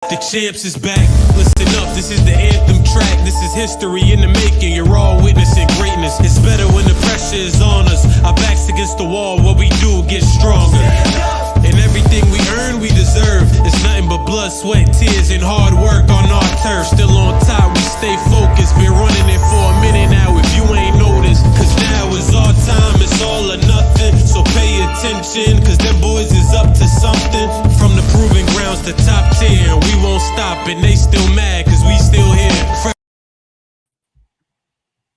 The champs is back. Listen up, this is the anthem track. This is history in the making. You're all witnessing greatness. It's better when the pressure is on us. Our backs against the wall. What we do gets stronger. And everything we earn, we deserve. It's nothing but blood, sweat, tears, and hard work on our turf. Still on top, we stay focused. Been running it for a minute now. If you ain't noticed, cause now is our time. It's all or nothing. So pay attention, cause them boys is up to something. From the proving grounds to top tier, we won't stop, and they still mad cause we still here.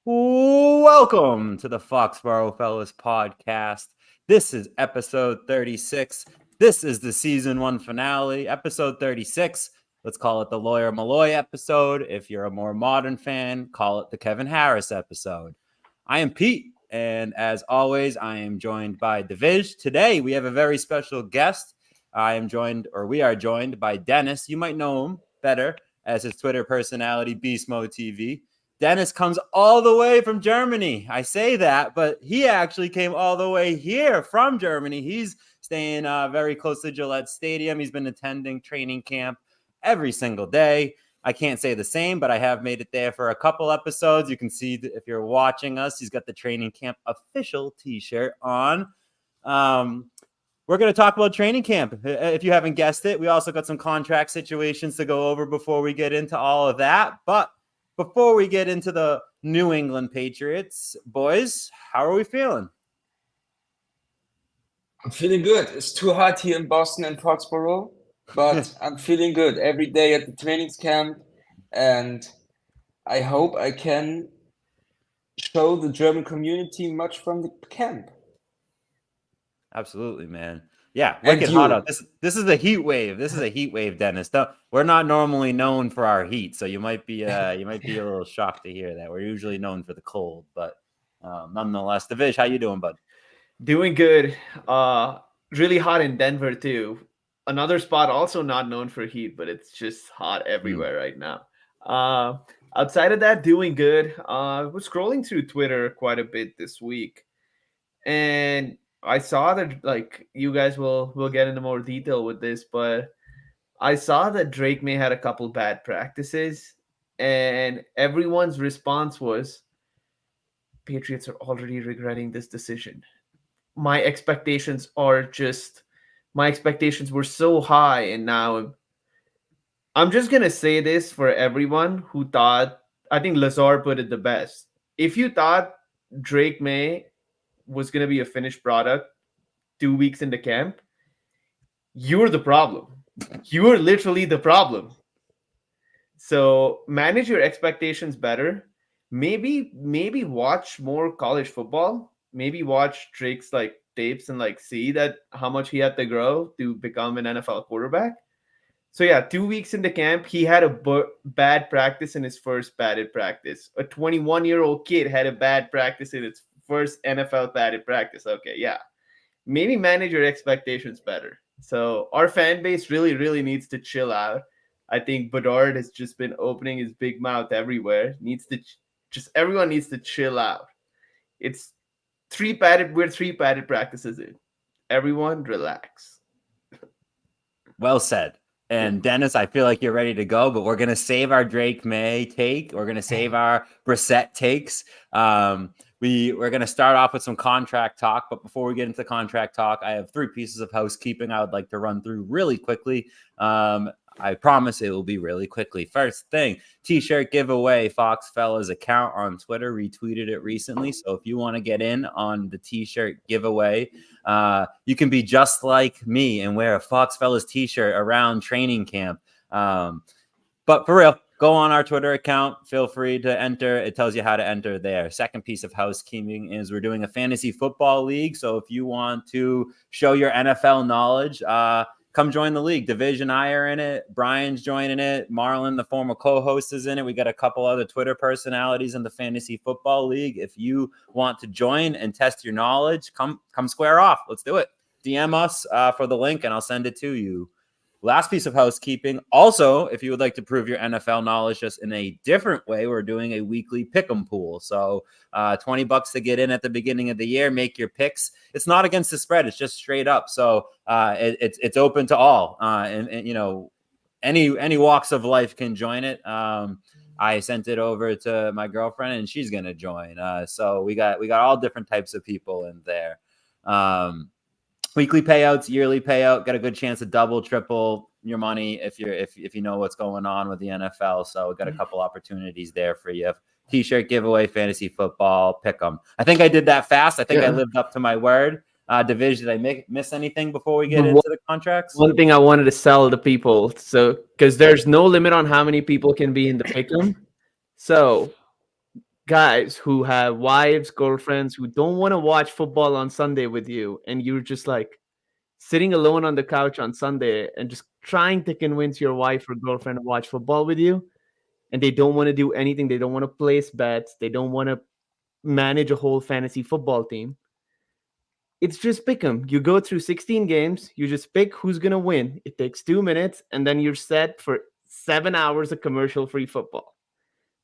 Welcome to the Foxborough Fellas podcast. This is episode 36. This is the season 1 finale, episode 36. Let's call it the Lawyer Malloy episode. If you're a more modern fan, call it the Kevin Harris episode. I am Pete, and as always, I am joined by Divij. Today, we have a very special guest. We are joined by Dennis. You might know him better as his Twitter personality, Beast Mode TV. Dennis comes all the way from Germany. I say that, but he actually came all the way here from Germany. He's staying very close to Gillette Stadium. He's been attending training camp every single day. I can't say the same, but I have made it there for a couple episodes. You can see if you're watching us, he's got the training camp official t-shirt on. We're going to talk about training camp. If you haven't guessed it, we also got some contract situations to go over before we get into all of that. But before we get into the New England Patriots, boys, how are we feeling? I'm feeling good. It's too hot here in Boston and Foxborough, but I'm feeling good every day at the training camp, and I hope I can show the German community much from the camp. Absolutely, man. Yeah, wicked hot out. This is a heat wave. This is a heat wave, Dennis. We're not normally known for our heat, so you might be a little shocked to hear that. We're usually known for the cold, but nonetheless, Divij, how you doing, bud? Doing good. Really hot in Denver too. Another spot also not known for heat, but it's just hot everywhere right now. Outside of that, doing good. I was scrolling through Twitter quite a bit this week, and I saw that, like, you guys will get into more detail with this, but I saw that Drake Maye had a couple bad practices, and everyone's response was, Patriots are already regretting this decision. My expectations were so high, and now I'm just going to say this for everyone who thought, I think Lazar put it the best. If you thought Drake Maye was going to be a finished product 2 weeks into camp, you're the problem. You're literally the problem. So manage your expectations better. Maybe watch more college football. Maybe watch Drake's tapes and see that how much he had to grow to become an NFL quarterback. So yeah, 2 weeks into camp, he had a bad practice in his first padded practice. A 21-year-old kid had a bad practice in its first NFL padded practice. Okay, yeah. Maybe manage your expectations better. So our fan base really, really needs to chill out. I think Bedard has just been opening his big mouth everywhere. Everyone needs to chill out. It's we're 3 padded practices in. Everyone relax. Well said. And Dennis, I feel like you're ready to go, but we're going to save our Drake Maye take. We're going to save our Brissett takes. We're going to start off with some contract talk, but before we get into contract talk, I have 3 pieces of housekeeping I would like to run through really quickly. I promise it will be really quickly. First thing, t-shirt giveaway. Fox Fellas account on Twitter retweeted it recently. So if you want to get in on the t-shirt giveaway, you can be just like me and wear a Fox Fellas t-shirt around training camp. But for real, go on our Twitter account. Feel free to enter. It tells you how to enter there. Second piece of housekeeping is we're doing a fantasy football league. So if you want to show your NFL knowledge, come join the league. Divij and I are in it. Brian's joining it. Marlon, the former co-host, is in it. We got a couple other Twitter personalities in the fantasy football league. If you want to join and test your knowledge, come square off. Let's do it. DM us for the link and I'll send it to you. Last piece of housekeeping. Also, if you would like to prove your NFL knowledge just in a different way, we're doing a weekly pick'em pool. So $20 to get in at the beginning of the year, make your picks. It's not against the spread. It's just straight up. So it's open to all. And you know, any walks of life can join it. I sent it over to my girlfriend, and she's gonna join. So we got all different types of people in there. Weekly payouts, yearly payout, got a good chance to double, triple your money if you know what's going on with the NFL. So we got a couple opportunities there for you. T-shirt giveaway, fantasy football, pick 'em. I think I did that fast. I think I lived up to my word. Divij, did I miss anything before we get into the contracts? One thing I wanted to sell the people, so because there's no limit on how many people can be in the pick'em. So guys who have wives, girlfriends who don't want to watch football on Sunday with you, and you're just like sitting alone on the couch on Sunday and just trying to convince your wife or girlfriend to watch football with you, and they don't want to do anything. They don't want to place bets. They don't want to manage a whole fantasy football team. It's just pick 'em. You go through 16 games, you just pick who's going to win. It takes 2 minutes, and then you're set for 7 hours of commercial free football.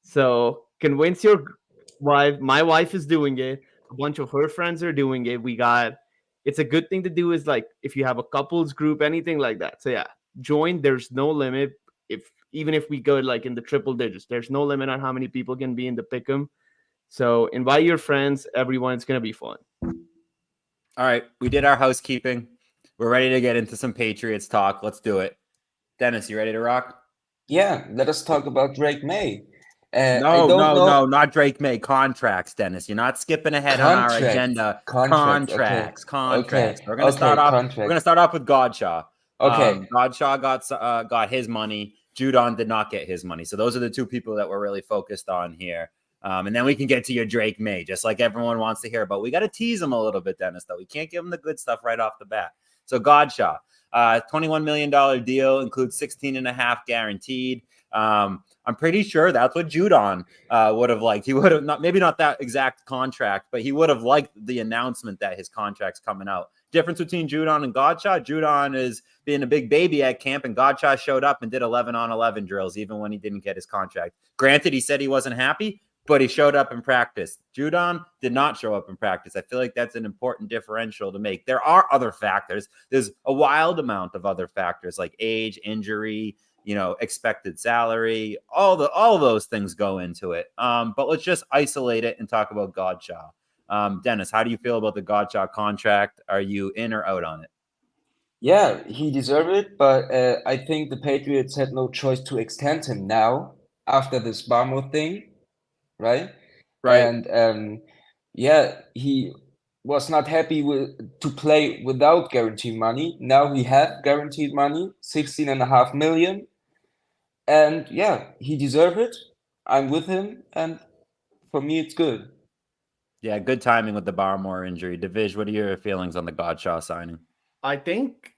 So convince your wife. My wife is doing it. A bunch of her friends are doing it. It's a good thing to do is like if you have a couples group, anything like that. So yeah, join. There's no limit. Even if we go like in the triple digits, there's no limit on how many people can be in the pick'em. So invite your friends, everyone. It's going to be fun. All right, we did our housekeeping. We're ready to get into some Patriots talk. Let's do it. Dennis, you ready to rock? Yeah, let us talk about Drake Maye. I No, don't know. not Drake Maye. Contracts, Dennis. You're not skipping ahead on our agenda. Contracts. Contracts. We're Okay, We're contract. gonna start off with Godshaw. Okay. Godshaw got his money. Judon did not get his money. So those are the two people that we're really focused on here. And then we can get to your Drake Maye, just like everyone wants to hear about. We got to tease him a little bit, Dennis, though. We can't give him the good stuff right off the bat. So Godshaw, $21 million deal, includes 16 and a half guaranteed. I'm pretty sure that's what Judon would have liked. He would have maybe not that exact contract, but he would have liked the announcement that his contract's coming out. Difference between Judon and Godshaw: Judon is being a big baby at camp, and Godshaw showed up and did 11 on 11 drills, even when he didn't get his contract. Granted, he said he wasn't happy, but he showed up in practice. Judon did not show up in practice. I feel like that's an important differential to make. There are other factors. There's a wild amount of other factors like age, injury, expected salary, all those things go into it. But let's just isolate it and talk about Godshaw. Dennis, how do you feel about the Godshaw contract? Are you in or out on it? Yeah, he deserved it, but I think the Patriots had no choice to extend him now after this Barmouth thing, right? Right. And yeah, he was not happy to play without guaranteed money. Now he had guaranteed money, 16.5 million. And yeah, he deserved it. I'm with him, and for me, it's good. Yeah, good timing with the Barmore injury. Divij, what are your feelings on the Godshaw signing? I think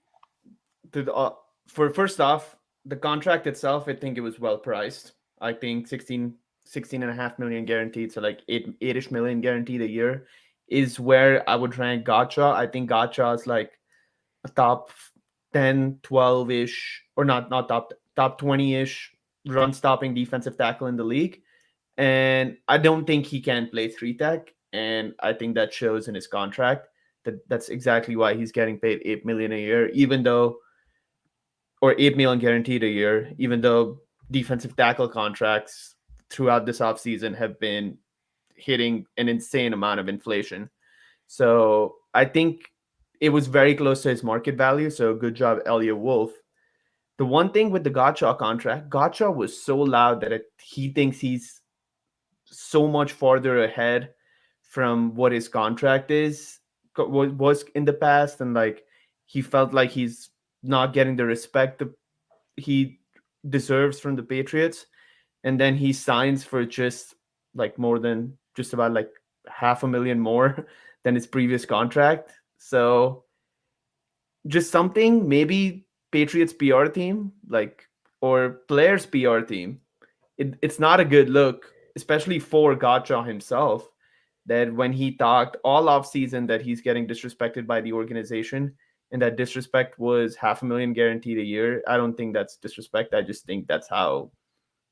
for first off, the contract itself, I think it was well priced. I think 16.5 million guaranteed, so like 8-ish million guaranteed a year is where I would rank Godshaw. I think Godshaw is like a top 10, 12-ish, or not top 20-ish run stopping defensive tackle in the league. And I don't think he can play 3-tech. And I think that shows in his contract. That's exactly why he's getting paid 8 million a year, or 8 million guaranteed a year, even though defensive tackle contracts throughout this offseason have been hitting an insane amount of inflation. So I think it was very close to his market value. So good job, Elliot Wolf. The one thing with the Godshaw contract, Godshaw was so loud that he thinks he's so much farther ahead from what his contract was in the past, and like he felt like he's not getting the respect that he deserves from the Patriots, and then he signs for just like more than just about like $500,000 more than his previous contract. So just something, maybe Patriots PR team, like, or players PR team, it's not a good look, especially for Godshaw himself, that when he talked all off season that he's getting disrespected by the organization, and that disrespect was $500,000 guaranteed a year. I don't think that's disrespect. I just think that's how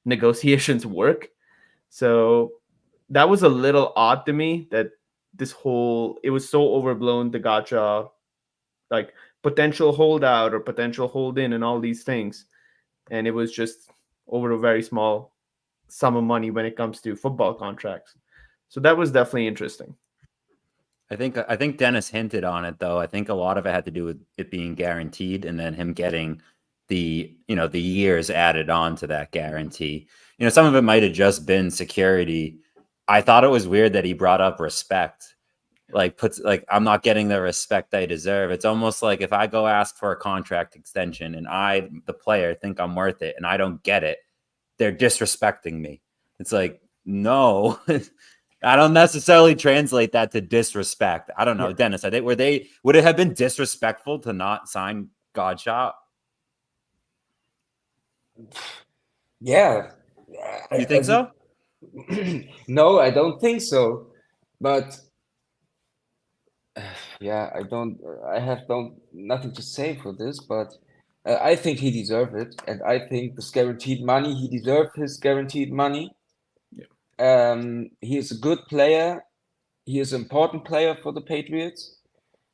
negotiations work. So that was a little odd to me that it was so overblown, the Godshaw, like potential holdout or potential hold in and all these things, and it was just over a very small sum of money when it comes to football contracts. So that was definitely interesting. I think Dennis hinted on it though. I think a lot of it had to do with it being guaranteed and then him getting the years added on to that guarantee. Some of it might have just been security. I thought it was weird that he brought up respect. I'm not getting the respect I deserve. It's almost like if I go ask for a contract extension and I, the player, think I'm worth it and I don't get it, they're disrespecting me. It's like, no. I don't necessarily translate that to disrespect. I don't know, Dennis. I think would it have been disrespectful to not sign Godshot? Yeah. You think so? No, I don't think so. But yeah, I have nothing to say for this, but I think he deserved it, and I think this guaranteed money, he deserved his guaranteed money. He is a good player. He is an important player for the Patriots,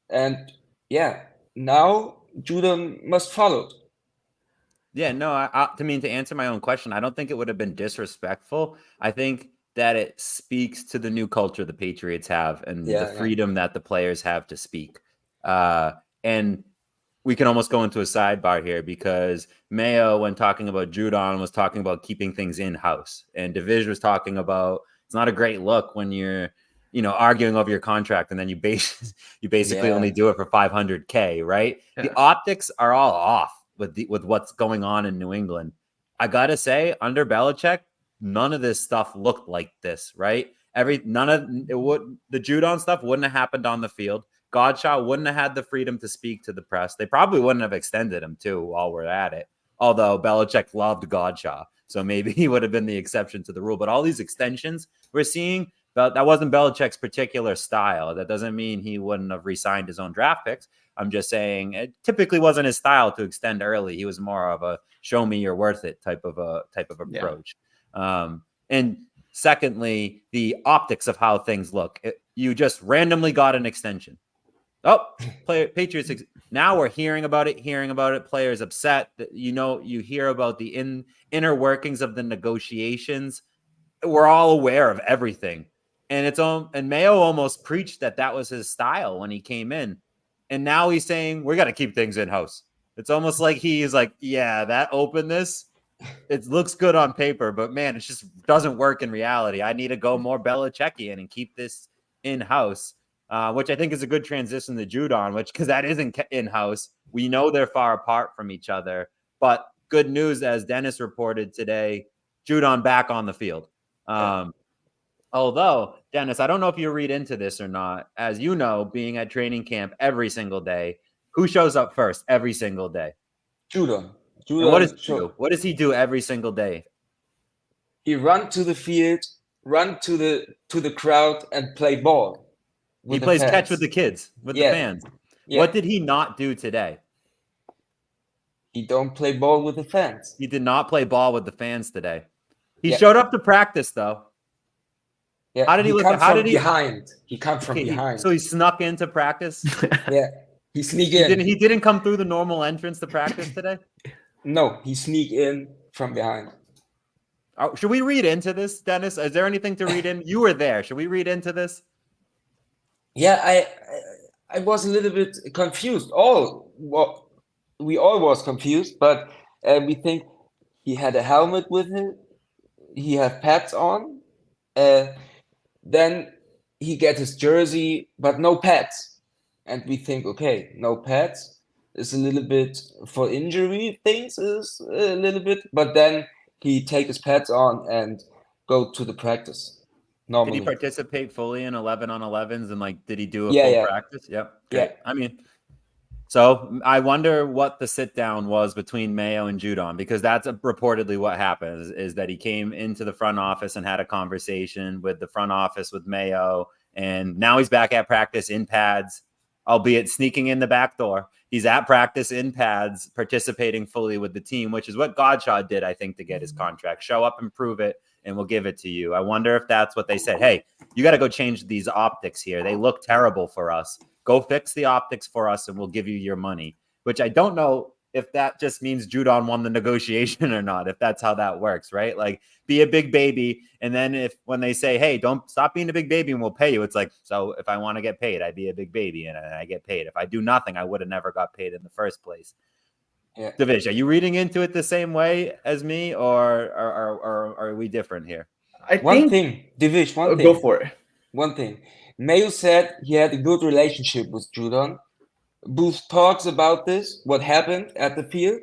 and yeah, now Judon must follow. Yeah, no. To answer my own question, I don't think it would have been disrespectful. I think that it speaks to the new culture the Patriots have and the freedom that the players have to speak. And we can almost go into a sidebar here because Mayo, when talking about Judon, was talking about keeping things in-house. And Divij was talking about it's not a great look when you're, arguing over your contract and then you basically only do it for $500K, right? Yeah. The optics are all off with what's going on in New England. I gotta say, under Belichick, none of this stuff looked like this, right? The Judon stuff wouldn't have happened on the field. Godshot wouldn't have had the freedom to speak to the press. They probably wouldn't have extended him too while we're at it. Although Belichick loved Godshot, so maybe he would have been the exception to the rule. But all these extensions we're seeing, that wasn't Belichick's particular style. That doesn't mean he wouldn't have re-signed his own draft picks. I'm just saying it typically wasn't his style to extend early. He was more of a show me you're worth it type of approach. And secondly, the optics of how things look. You just randomly got an extension. Oh, Patriots. Now we're hearing about it. Players upset. You hear about the inner workings of the negotiations. We're all aware of everything. And Mayo almost preached that was his style when he came in. And now he's saying, we got to keep things in-house. It's almost like he's like, yeah, that openness, it looks good on paper, but man, it just doesn't work in reality. I need to go more Belichickian and keep this in-house. Which I think is a good transition to Judon, because that isn't in-house. We know they're far apart from each other, but good news, as Dennis reported today, Judon back on the field. Although, Dennis, I don't know if you read into this or not. As you know, being at training camp every single day, who shows up first every single day? Judon. And what does he do? What does he do every single day? He run to the field, run to the crowd, and play ball. He plays catch with the kids, with the fans. Yeah. What did he not do today? He don't play ball with the fans. He did not play ball with the fans today. He showed up to practice, though. Yeah. How did he look? How did he behind? He comes from behind. So he snuck into practice. Yeah, he sneak in. He didn't come through the normal entrance to practice today. No, he sneak in from behind. Should we read into this, Dennis? Is there anything to read in? You were there. Should we read into this? Yeah, I was a little bit confused. We all was confused, but we think he had a helmet with him. He had pads on. Then he get his jersey, but no pads. And we think, okay, no pads is a little bit for injury things is a little bit, but then he take his pads on and go to the practice. Normally. Did he participate fully in 11-on-11s and did he do a full practice? Yep. Great. Yeah. So I wonder what the sit down was between Mayo and Judon, because that's reportedly what happened is that he came into the front office and had a conversation with the front office with Mayo. And now he's back at practice in pads, albeit sneaking in the back door. He's at practice in pads, participating fully with the team, which is what Godshot did, I think, to get his contract. Show up and prove it, and we'll give it to you. I wonder if that's what they said. Hey, you got to go change these optics here. They look terrible for us. Go fix the optics for us, and we'll give you your money, which I don't know if that just means Judon won the negotiation or not, if that's how that works, right? Like, be a big baby. And then when they say, hey, don't stop being a big baby and we'll pay you, it's like, so if I want to get paid, I'd be a big baby and I get paid. If I do nothing, I would have never got paid in the first place. Yeah. Divij, are you reading into it the same way as me, or are we different here? One thing, Divij, one thing. Go for it. One thing. Mayo said he had a good relationship with Judon. Booth talks about this, what happened at the field,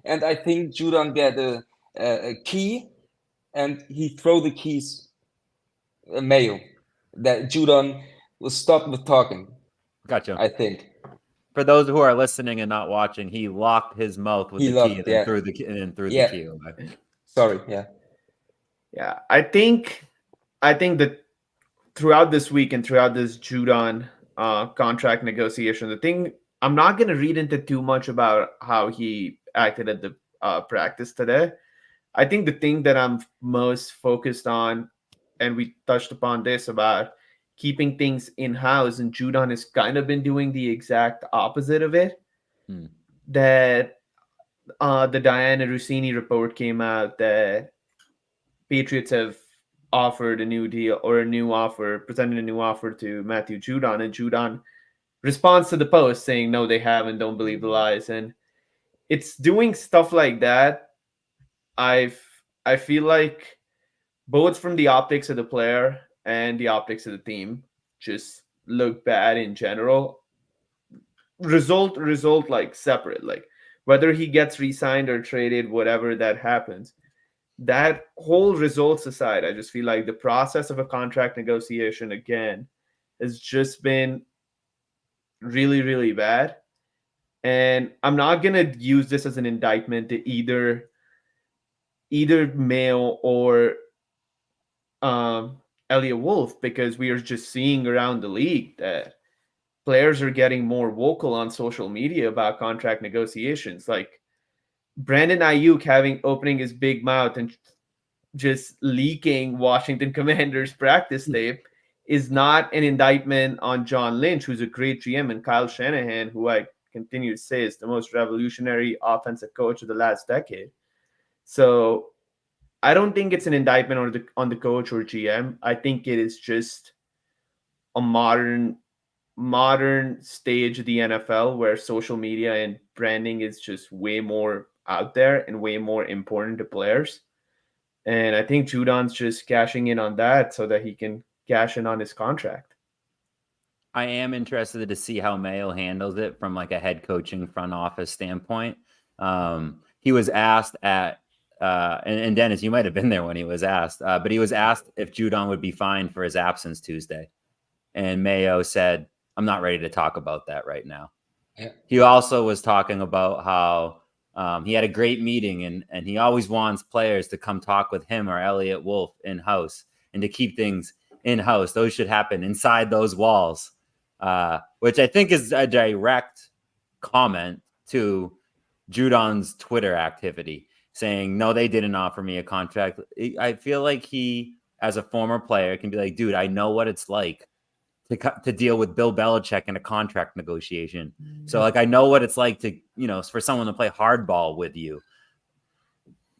and I think Judon get a key, and he throw the keys Mayo. That Judon will stop with talking. Gotcha. I think. For those who are listening and not watching, he locked his mouth with the key and then threw the key away. Sorry, yeah. Yeah, I think that throughout this week and throughout this Judon contract negotiation, the thing, I'm not going to read into too much about how he acted at the practice today. I think the thing that I'm most focused on, and we touched upon this about keeping things in-house, and Judon has kind of been doing the exact opposite of it. That the Diana Rossini report came out that Patriots have offered a new deal or presented a new offer to Matthew Judon, and Judon responds to the post saying, no, they haven't, don't believe the lies. And it's doing stuff like that. I feel like both from the optics of the player and the optics of the team just look bad in general. Result like separate, like whether he gets re-signed or traded, whatever that happens. That whole results aside, I just feel like the process of a contract negotiation again has just been really, really bad. And I'm not gonna use this as an indictment to either Mayo or Elliot Wolf, because we are just seeing around the league that players are getting more vocal on social media about contract negotiations. Like Brandon Ayuk opening his big mouth and just leaking Washington Commanders practice tape is not an indictment on John Lynch, who's a great GM, and Kyle Shanahan, who I continue to say is the most revolutionary offensive coach of the last decade. So I don't think it's an indictment on the coach or GM. I think it is just a modern stage of the NFL where social media and branding is just way more out there and way more important to players. And I think Judon's just cashing in on that so that he can cash in on his contract. I am interested to see how Mayo handles it from like a head coaching front office standpoint. He was asked and Dennis, you might have been there when he was asked, but he was asked if Judon would be fined for his absence Tuesday. And Mayo said, I'm not ready to talk about that right now. Yeah. He also was talking about how he had a great meeting and he always wants players to come talk with him or Elliot Wolf in-house and to keep things in-house. Those should happen inside those walls, which I think is a direct comment to Judon's Twitter activity saying, no, they didn't offer me a contract. I feel like he, as a former player, can be like, dude, I know what it's like to deal with Bill Belichick in a contract negotiation. So like, I know what it's like to, for someone to play hardball with you.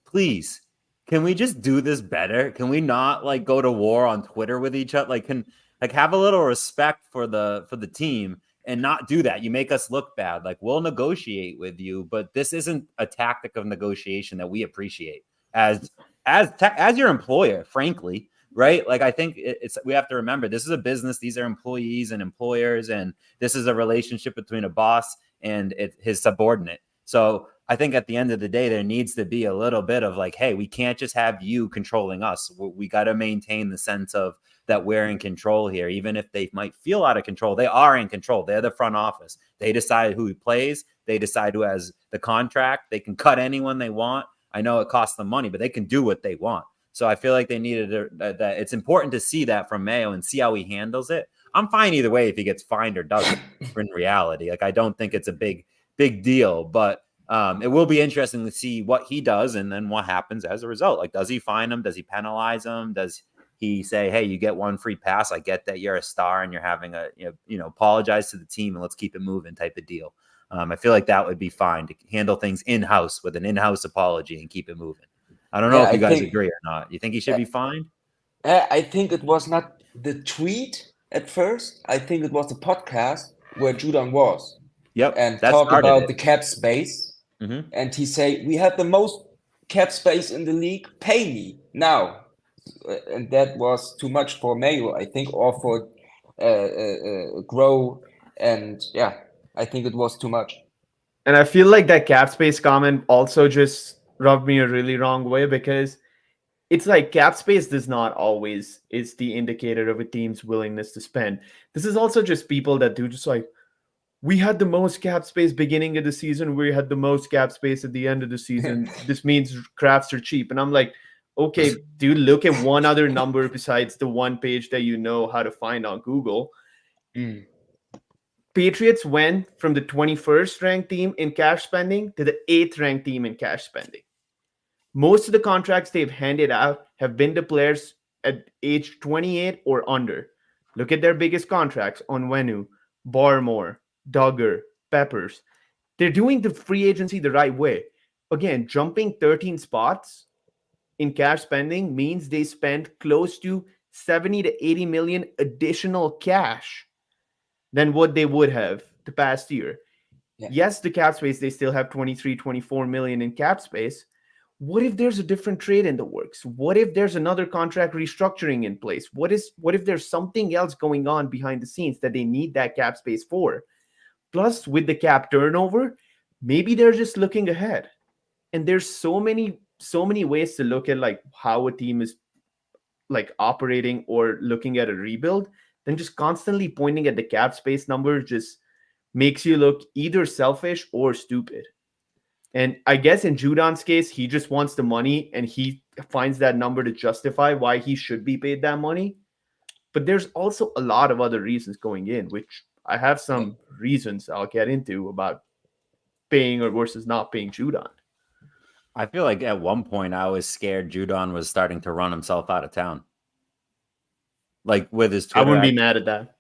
Please, can we just do this better? Can we not like go to war on Twitter with each other? Like, have a little respect for the team and not do that. You make us look bad. Like, we'll negotiate with you, but this isn't a tactic of negotiation that we appreciate as your employer, frankly. Right? Like, I think we have to remember this is a business. These are employees and employers, and this is a relationship between a boss and his subordinate. So I think at the end of the day, there needs to be a little bit of like, hey, we can't just have you controlling us. We got to maintain the sense of that we're in control here. Even if they might feel out of control, they are in control. They're the front office. They decide who plays. They decide who has the contract. They can cut anyone they want. I know it costs them money, but they can do what they want. So I feel like they needed that. It's important to see that from Mayo and see how he handles it. I'm fine either way if he gets fined or doesn't. In reality, like, I don't think it's a big deal, but it will be interesting to see what he does and then what happens as a result. Like, does he fine him? Does he penalize him? Does he say, hey, you get one free pass? I get that you're a star and you're having apologize to the team and let's keep it moving type of deal. I feel like that would be fine to handle things in-house with an in-house apology and keep it moving. I don't know if you guys agree or not. You think he should be fined? I think it was not the tweet at first. I think it was the podcast where Judon was Yep, and that talk started about it. the cap space. Mhm. And he say, we have the most cap space in the league. Pay me now. And that was too much for Mayo, I think, or for Grow. And yeah, I think it was too much. And I feel like that cap space comment also just rubbed me a really wrong way, because it's like cap space does not always is the indicator of a team's willingness to spend. This is also just people that do just like, we had the most cap space beginning of the season, we had the most cap space at the end of the season. This means crafts are cheap. And I'm like, okay, dude, look at one other number besides the one page that you know how to find on Google. Mm. Patriots went from the 21st ranked team in cash spending to the 8th ranked team in cash spending. Most of the contracts they've handed out have been to players at age 28 or under. Look at their biggest contracts: Onwenu, Barmore, Duggar, Peppers. They're doing the free agency the right way. Again, jumping 13 spots in cash spending means they spent close to 70 to 80 million additional cash than what they would have the past year. Yeah. Yes, the cap space, they still have 23, 24 million in cap space. What if there's a different trade in the works? What if there's another contract restructuring in place? What if there's something else going on behind the scenes that they need that cap space for? Plus, with the cap turnover, maybe they're just looking ahead. And there's so many ways to look at like how a team is like operating or looking at a rebuild, then just constantly pointing at the cap space number just makes you look either selfish or stupid. And I guess in Judon's case, he just wants the money and he finds that number to justify why he should be paid that money. But there's also a lot of other reasons going in, which I have some reasons I'll get into about paying or versus not paying Judon. I feel like at one point I was scared Judon was starting to run himself out of town. Like with his Twitter. I wouldn't be mad at that.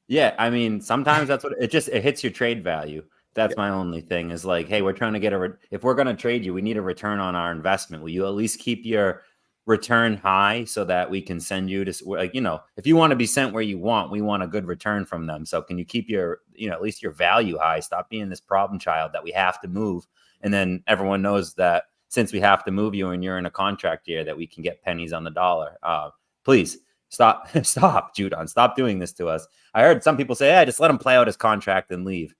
Yeah, I mean, sometimes that's what it hits your trade value. That's Yeah. my only thing is like, hey, we're trying to get if we're going to trade you, we need a return on our investment. Will you at least keep your return high so that we can send you to, like, if you want to be sent where you want, we want a good return from them. So can you keep your, at least your value high? Stop being this problem child that we have to move. And then everyone knows that since we have to move you and you're in a contract year that we can get pennies on the dollar. Please stop, Judon, stop doing this to us. I heard some people say, just let him play out his contract and leave.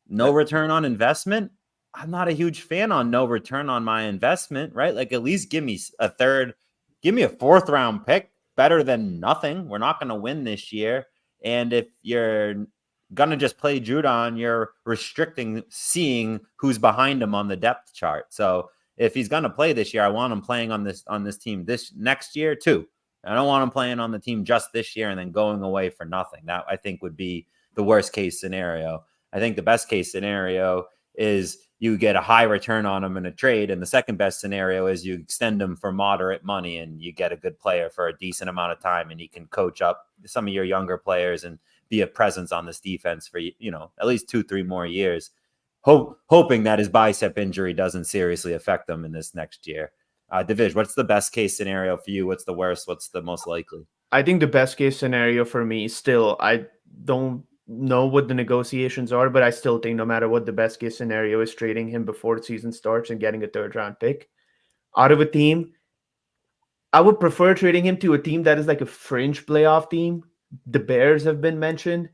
No return on investment. I'm not a huge fan on no return on my investment, right? Like at least give me a 4th round pick, better than nothing. We're not going to win this year. And if you're going to just play Judon, you're restricting seeing who's behind him on the depth chart. So if he's going to play this year, I want him playing on this team this next year too. I don't want him playing on the team just this year and then going away for nothing. That I think would be the worst case scenario. I think the best case scenario is you get a high return on him in a trade. And the second best scenario is you extend him for moderate money and you get a good player for a decent amount of time and he can coach up some of your younger players and be a presence on this defense for, at least 2-3 more years, hoping that his bicep injury doesn't seriously affect them in this next year. Divij, what's the best case scenario for you? What's the worst? What's the most likely? I think the best case scenario for me still, I don't know what the negotiations are, but I still think no matter what, the best case scenario is trading him before the season starts and getting a 3rd round pick out of a team. I would prefer trading him to a team that is like a fringe playoff team. The Bears have been mentioned,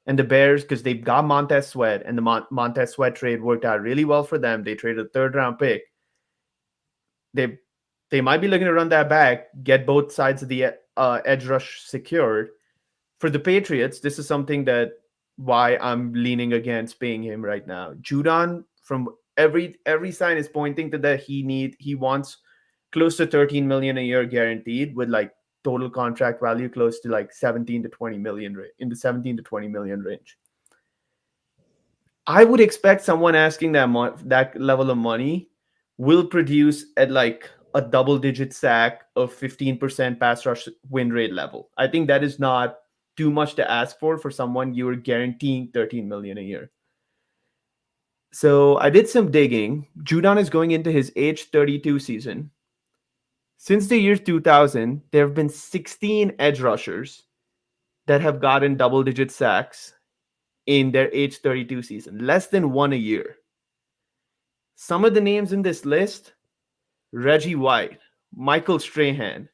and the Bears, because they've got Montez Sweat, and the Montez Sweat trade worked out really well for them. They traded a 3rd round pick. They might be looking to run that back, get both sides of the edge rush secured. For the Patriots, this is something that why I'm leaning against paying him right now. Judon, from every sign is pointing to that he wants close to 13 million a year guaranteed, with like total contract value close to like 17 to 20 million, in the 17 to 20 million range. I would expect someone asking that level of money will produce at like a double-digit sack of 15% pass rush win rate level. I think that is not too much to ask for someone you are guaranteeing 13 million a year. So I did some digging. Judon is going into his age 32 season. Since the year 2000, there have been 16 edge rushers that have gotten double digit sacks in their age 32 season, less than one a year. Some of the names in this list: Reggie White, Michael Strahan,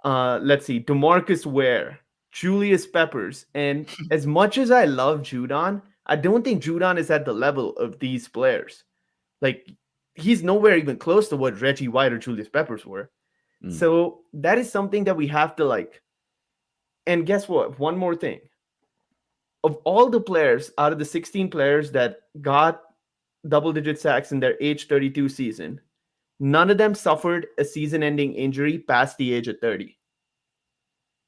let's see, DeMarcus Ware, Julius Peppers. And as much as I love Judon, I don't think Judon is at the level of these players. Like, he's nowhere even close to what Reggie White or Julius Peppers were. Mm. So that is something that we have to like. And guess what? One more thing. Of all the players, out of the 16 players that got double digit sacks in their age 32 season, none of them suffered a season ending injury past the age of 30.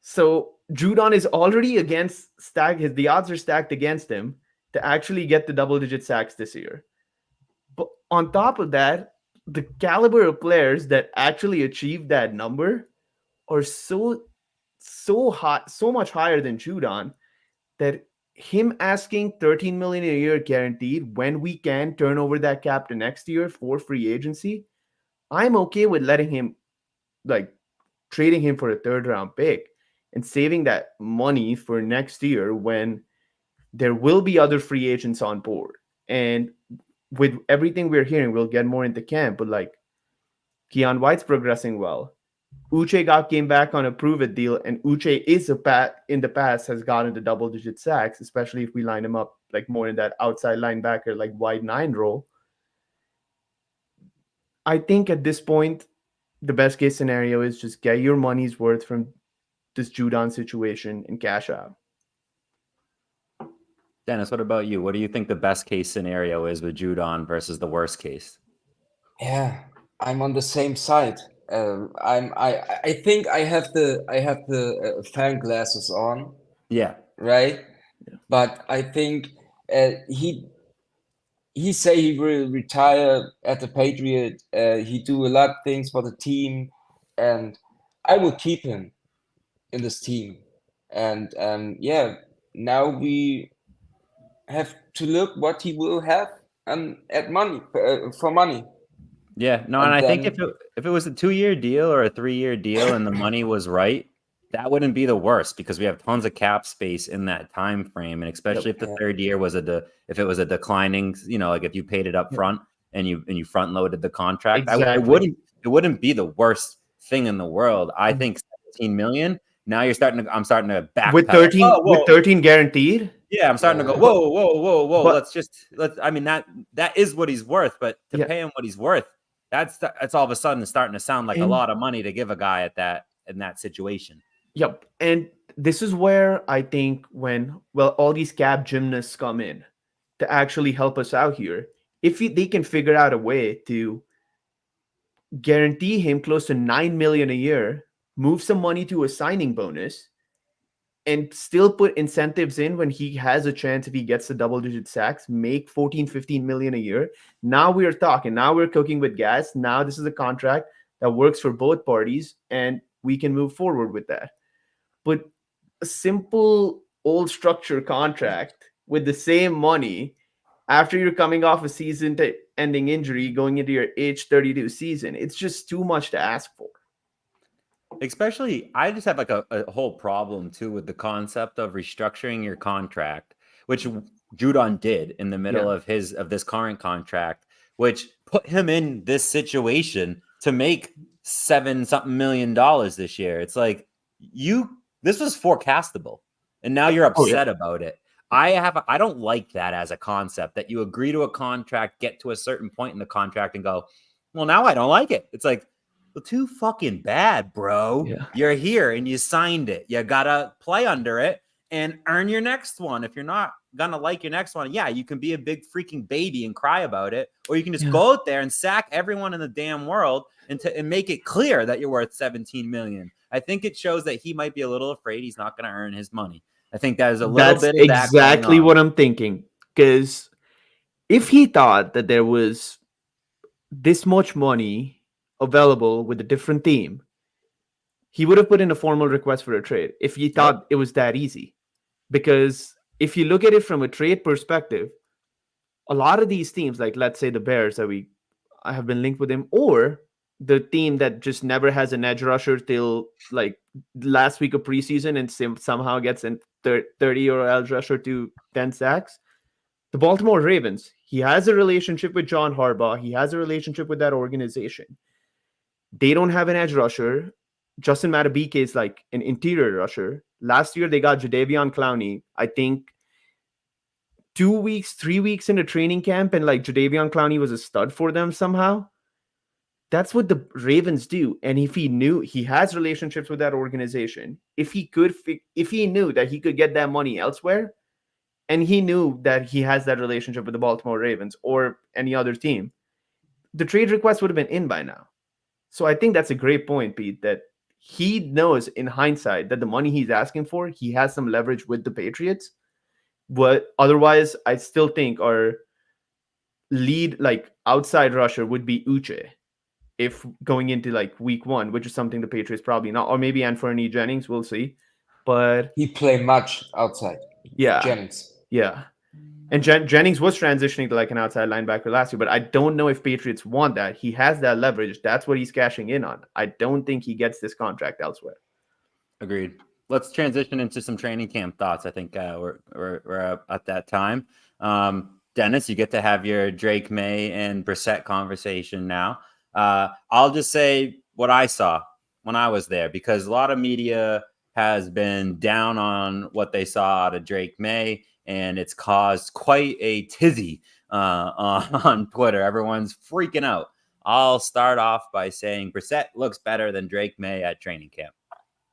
So Judon is already against the odds are stacked against him to actually get the double digit sacks this year. But on top of that, the caliber of players that actually achieved that number are so hot, so much higher than Judon, that him asking 13 million a year guaranteed when we can turn over that cap to next year for free agency, I'm okay with letting him, like, trading him for a third round pick and saving that money for next year when there will be other free agents on board. And with everything we're hearing, we'll get more into camp, but like, Keon White's progressing well. Uche came back on a prove it deal, and Uche is in the past has gotten to double digit sacks, especially if we line him up like more in that outside linebacker, like wide nine role. I think at this point, the best case scenario is just get your money's worth from this Judon situation and cash out. Dennis, what about you? What do you think the best case scenario is with Judon versus the worst case? Yeah, I'm on the same side. I think I have the fan glasses on, Yeah. right? Yeah. But I think he say he will retire at the Patriot. He do a lot of things for the team, and I will keep him in this team. And yeah, now we have to look what he will have at money for money, Yeah, no, and and I think then if it was a 2-year deal or a 3-year deal and the money was right, that wouldn't be the worst because we have tons of cap space in that time frame, and especially if the uh, third year was if it was a declining, like if you paid it up Yeah. front and you front loaded the contract, Exactly. it wouldn't be the worst thing in the world. I think 17 million. Now I'm starting to With backpedal. 13 Oh, with whoa. 13 guaranteed. Yeah, I'm starting to go, uh, whoa, whoa, whoa, whoa. But Let's. I mean, that is what he's worth, but to yeah, pay him what he's worth, that's all of a sudden starting to sound like a and lot of money to give a guy in that situation. yep. And this is where I think when, well, all these cap gymnasts come in to actually help us out here. If they can figure out a way to guarantee him close to 9 million a year, move some money to a signing bonus, and still put incentives in when he has a chance, if he gets the double digit sacks, make 14, 15 million a year. Now we're talking. Now we're cooking with gas. Now this is a contract that works for both parties, and we can move forward with that. But a simple old structure contract with the same money after you're coming off a season ending injury going into your age 32 season, it's just too much to ask for. Especially, I just have like a whole problem too with the concept of restructuring your contract, which Judon did in the middle Yeah. of this current contract, which put him in this situation to make $7 something million this year. It's like this was forecastable, and now you're Oh, yeah. upset about it. I don't like that as a concept, that you agree to a contract, get to a certain point in the contract, and go, well, now I don't like it. It's like, well, too fucking bad, bro. Yeah. You're here and you signed it. You gotta play under it and earn your next one. If you're not gonna like your next one, yeah, you can be a big freaking baby and cry about it, or you can just Yeah. go out there and sack everyone in the damn world and make it clear that you're worth 17 million. I think it shows that he might be a little afraid he's not gonna earn his money. I think there's a little That's bit of that going exactly on. what I'm thinking. Because if he thought that there was this much money available with a different team, he would have put in a formal request for a trade if he Yep. thought it was that easy. Because if you look at it from a trade perspective, a lot of these teams, like let's say the Bears that I have been linked with him, or the team that just never has an edge rusher till like last week of preseason and somehow gets a 30-year edge rusher to 10 sacks. The Baltimore Ravens, he has a relationship with John Harbaugh. He has a relationship with that organization. They don't have an edge rusher. Justin Matabike is like an interior rusher. Last year, they got Jadeveon Clowney, I think 2 weeks, 3 weeks into training camp, and like Jadeveon Clowney was a stud for them somehow. That's what the Ravens do. And if he knew he has relationships with that organization, if he knew that he could get that money elsewhere, and he knew that he has that relationship with the Baltimore Ravens or any other team, the trade request would have been in by now. So I think that's a great point, Pete, that he knows in hindsight that the money he's asking for, he has some leverage with the Patriots. But otherwise, I still think our lead, like outside rusher, would be Uche if going into like week 1, which is something the Patriots probably not, or maybe Anthony Jennings, we'll see. But He play much outside. yeah, Jennings. yeah. And Jennings was transitioning to like an outside linebacker last year, but I don't know if Patriots want that. He has that leverage. That's what he's cashing in on. I don't think he gets this contract elsewhere. Agreed. Let's transition into some training camp thoughts. I think we're at that time. Dennis, you get to have your Drake Maye and Brissett conversation now. I'll just say what I saw when I was there, because a lot of media has been down on what they saw out of Drake Maye, and it's caused quite a tizzy on Twitter. Everyone's freaking out. I'll start off by saying Brissett looks better than Drake Maye at training camp.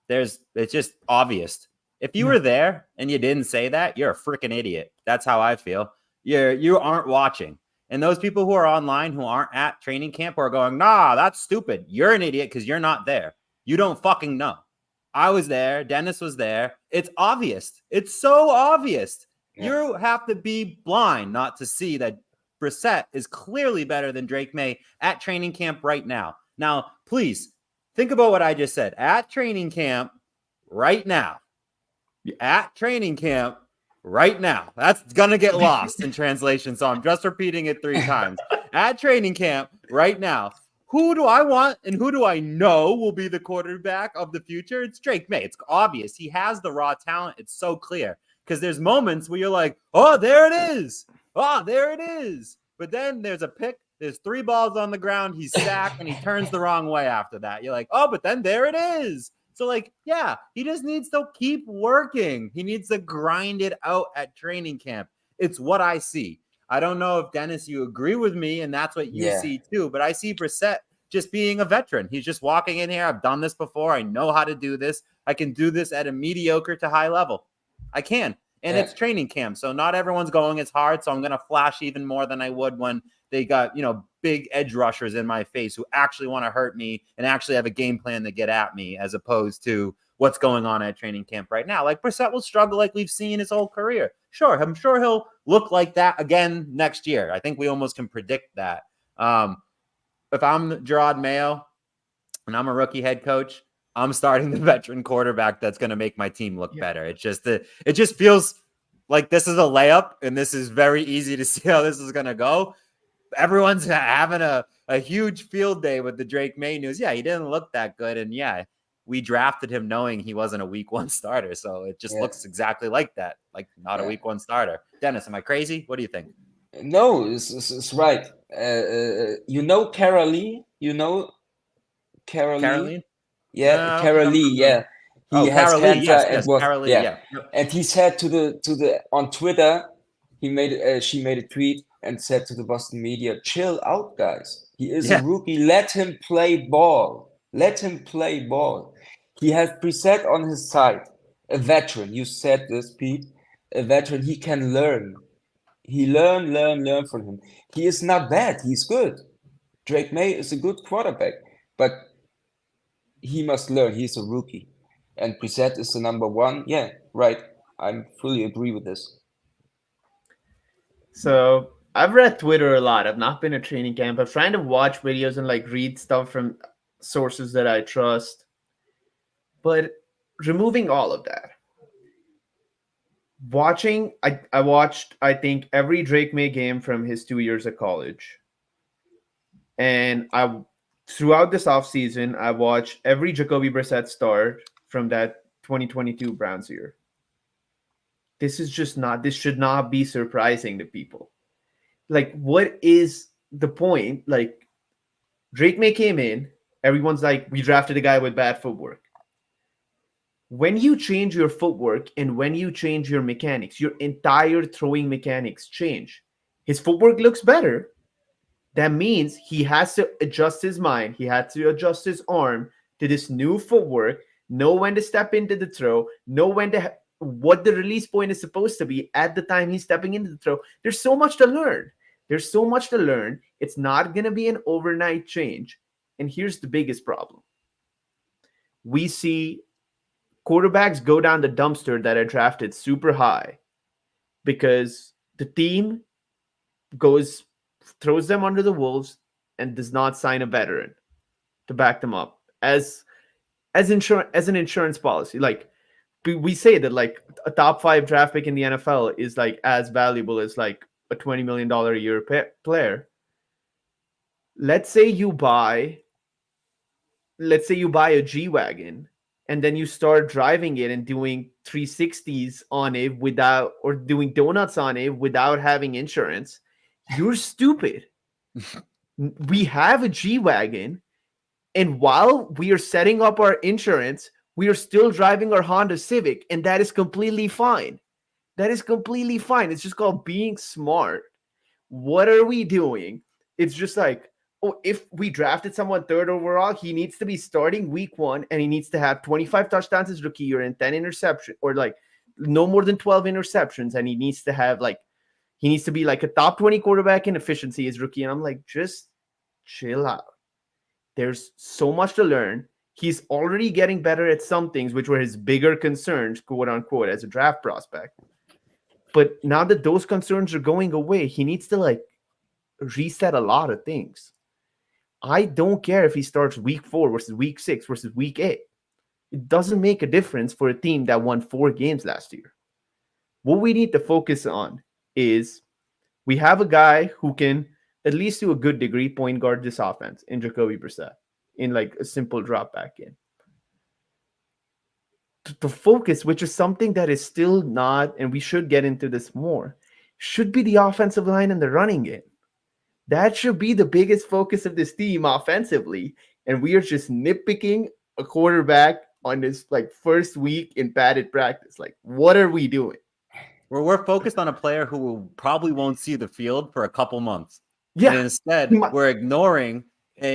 It's just obvious. If you were there and you didn't say that, you're a freaking idiot. That's how I feel. You aren't watching. And those people who are online who aren't at training camp are going, nah, that's stupid. You're an idiot because you're not there. You don't fucking know. I was there. Dennis was there. It's obvious. It's so obvious. Yeah. You have to be blind not to see that Brissett is clearly better than Drake Maye at training camp right now. Now, please, think about what I just said. At training camp right now. At training camp right now. That's going to get lost in translation, so I'm just repeating it 3 times. At training camp right now. Who do I want and who do I know will be the quarterback of the future? It's Drake Maye. It's obvious. He has the raw talent. It's so clear. Because there's moments where you're like, oh, there it is. Oh, there it is. But then there's a pick. There's 3 balls on the ground. He's sacked and he turns the wrong way after that. You're like, oh, but then there it is. So like, yeah, he just needs to keep working. He needs to grind it out at training camp. It's what I see. I don't know if, Dennis, you agree with me and that's what you see too, but I see Brissett just being a veteran. He's just walking in here. I've done this before. I know how to do this. I can do this at a mediocre to high level. I can. And it's training camp. So not everyone's going as hard. So I'm going to flash even more than I would when they got, big edge rushers in my face who actually want to hurt me and actually have a game plan to get at me, as opposed to what's going on at training camp right now. Like Brissett will struggle like we've seen his whole career. Sure. I'm sure he'll look like that again next year. I think we almost can predict that. If I'm Gerard Mayo and I'm a rookie head coach, I'm starting the veteran quarterback that's going to make my team look better. It just feels like this is a layup and this is very easy to see how this is going to go. Everyone's having a huge field day with the Drake Maye news. Yeah, he didn't look that good. And yeah, we drafted him knowing he wasn't a week 1 starter. So it just looks exactly like that. Like not a week 1 starter. Dennis, am I crazy? What do you think? No, it's right. Cara Lee? Caroline? Yeah, Cara Lee, yeah. He has Cara cancer Lee, yes, and was, Cara Lee, yeah. And he said to the on Twitter, she made a tweet and said to the Boston media, chill out, guys. He is a rookie. Let him play ball. Let him play ball. He has Brissett on his side. A veteran. You said this, Pete. A veteran. He can learn. He learn from him. He is not bad. He's good. Drake Maye is a good quarterback. But he must learn. He's a rookie. And Brissett is the number 1. Yeah, right. I fully agree with this. So I've read Twitter a lot. I've not been at training camp. I'm trying to watch videos and like read stuff from sources that I trust. But removing all of that, I watched, I think, every Drake May game from his 2 years of college. And throughout this offseason, I watched every Jacoby Brissett start from that 2022 Browns year. This should not be surprising to people. Like, what is the point? Like, Drake May came in, everyone's like, we drafted a guy with bad footwork. When you change your footwork and when you change your mechanics, your entire throwing mechanics change. His footwork looks better. That means he has to adjust his mind. He had to adjust his arm to this new footwork, know when to step into the throw, know what the release point is supposed to be at the time he's stepping into the throw. There's so much to learn. There's so much to learn. It's not going to be an overnight change. And here's the biggest problem. We see quarterbacks go down the dumpster that are drafted super high because the team throws them under the wolves and does not sign a veteran to back them up as an insurance policy. Like, we say that like a top 5 draft pick in the NFL is like as valuable as like a $20 million a year player. Let's say you buy a G-Wagon and then you start driving it and doing 360s on it or doing donuts on it without having insurance. You're stupid. We have a G-Wagon, and while we are setting up our insurance, we are still driving our Honda Civic, and that is completely fine. That is completely fine. It's just called being smart. What are we doing? It's just like, oh, if we drafted someone 3rd overall, he needs to be starting week 1, and he needs to have 25 touchdowns his rookie year and 10 interceptions, or like no more than 12 interceptions, and he needs to be like a top 20 quarterback in efficiency his rookie. And I'm like, just chill out. There's so much to learn. He's already getting better at some things, which were his bigger concerns, quote unquote, as a draft prospect. But now that those concerns are going away, he needs to like reset a lot of things. I don't care if he starts week 4 versus week 6 versus week 8. It doesn't make a difference for a team that won 4 games last year. What we need to focus on is we have a guy who can, at least to a good degree, point guard this offense in Jacoby Brissett in like a simple drop back in. The focus, which is something that is still not, and we should get into this more, should be the offensive line and the running game. That should be the biggest focus of this team offensively. And we are just nitpicking a quarterback on his like first week in padded practice. Like, what are we doing? We're focused on a player who probably won't see the field for a couple months. Yeah. And instead, we're ignoring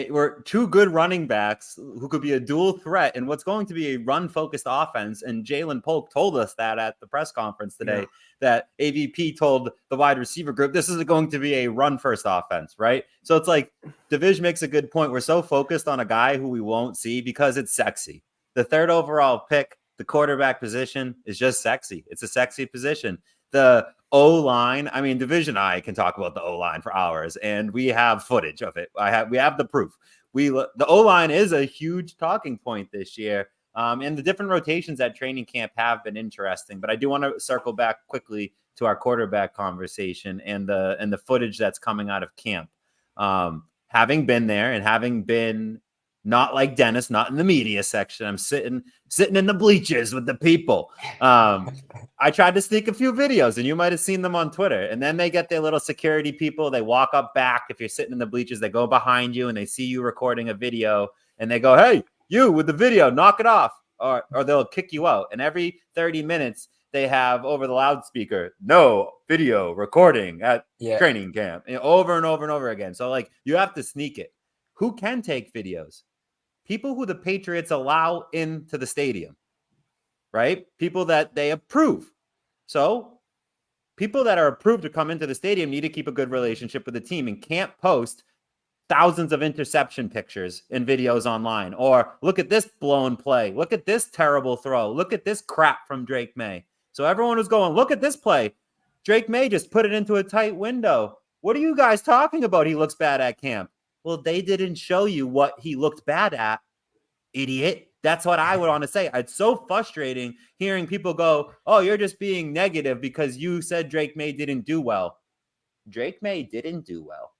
we're 2 good running backs who could be a dual threat in what's going to be a run-focused offense. And Jalen Polk told us that at the press conference today, that AVP told the wide receiver group, this is going to be a run-first offense, right? So it's like, Divij makes a good point. We're so focused on a guy who we won't see because it's sexy. The 3rd overall pick, the quarterback position, is just sexy. It's a sexy position. The O-line, I mean, Division I can talk about the O-line for hours, and we have footage of it. We have the proof. The O-line is a huge talking point this year, and the different rotations at training camp have been interesting. But I do want to circle back quickly to our quarterback conversation and the footage that's coming out of camp. Having been there and having been not like Dennis, not in the media section. I'm sitting in the bleachers with the people. I tried to sneak a few videos, and you might have seen them on Twitter. And then they get their little security people. They walk up back. If you're sitting in the bleachers, they go behind you and they see you recording a video, and they go, "Hey, you with the video, knock it off," or they'll kick you out. And every 30 minutes, they have over the loudspeaker, "No video recording at training camp," and over and over and over again. So like, you have to sneak it. Who can take videos? People who the Patriots allow into the stadium, right? People that they approve. So people that are approved to come into the stadium need to keep a good relationship with the team and can't post thousands of interception pictures and videos online. Or look at this blown play. Look at this terrible throw. Look at this crap from Drake Maye. So everyone was going, look at this play. Drake Maye just put it into a tight window. What are you guys talking about? He looks bad at camp. Well, they didn't show you what he looked bad at, idiot. That's what I would want to say. It's so frustrating hearing people go, oh, you're just being negative because you said Drake Maye didn't do well. Drake Maye didn't do well.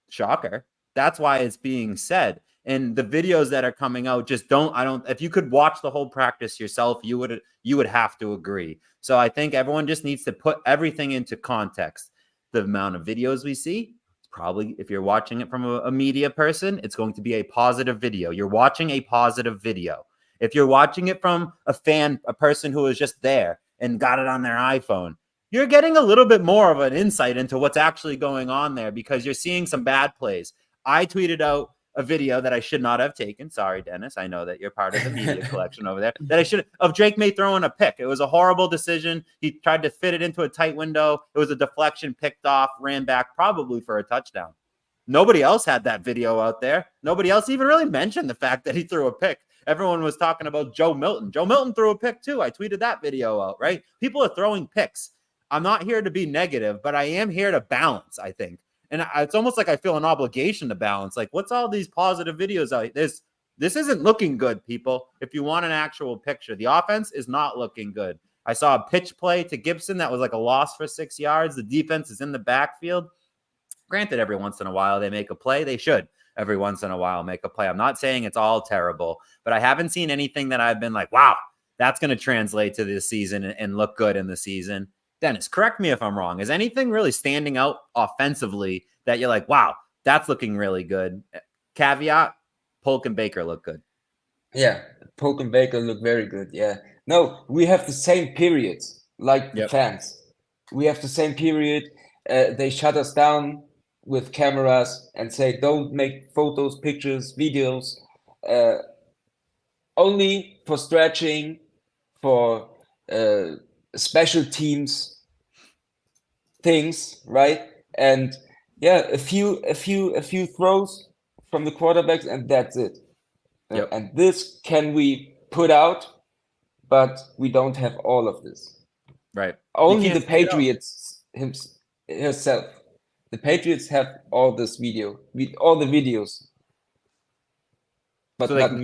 Shocker. That's why it's being said. And the videos that are coming out just if you could watch the whole practice yourself, you would have to agree. So I think everyone just needs to put everything into context. The amount of videos we see, probably, if you're watching it from a media person, it's going to be a positive video. You're watching a positive video. If you're watching it from a person who was just there and got it on their iPhone, you're getting a little bit more of an insight into what's actually going on there because you're seeing some bad plays. I tweeted out a video that I should not have taken. Sorry, Dennis. I know that you're part of the media collection over there. That I should of Drake Maye throwing a pick. It was a horrible decision. He tried to fit it into a tight window. It was a deflection, picked off, ran back, probably for a touchdown. Nobody else had that video out there. Nobody else even really mentioned the fact that he threw a pick. Everyone was talking about Joe Milton. Joe Milton threw a pick too. I tweeted that video out, right? People are throwing picks. I'm not here to be negative, but I am here to balance, I think. And it's almost like I feel an obligation to balance. Like, what's all these positive videos out? This isn't looking good, people. If you want an actual picture, the offense is not looking good. I saw a pitch play to Gibson that was like a loss for 6 yards. The defense is in the backfield. Granted, every once in a while they make a play. They should every once in a while make a play. I'm not saying it's all terrible, but I haven't seen anything that I've been like, wow, that's going to translate to this season and look good in the season. Dennis, correct me if I'm wrong. Is anything really standing out offensively that you're like, wow, that's looking really good? Caveat, Polk and Baker look good. Yeah, Polk and Baker look very good. Yeah. No, we have the same period like the fans. We have the same period. They shut us down with cameras and say, don't make photos, pictures, videos, only for stretching, for special teams things, right? And yeah, a few throws from the quarterbacks, and that's it. And this can we put out, but we don't have all of this. Right. Only the Patriots herself. The Patriots have all this video, all the videos. But so they can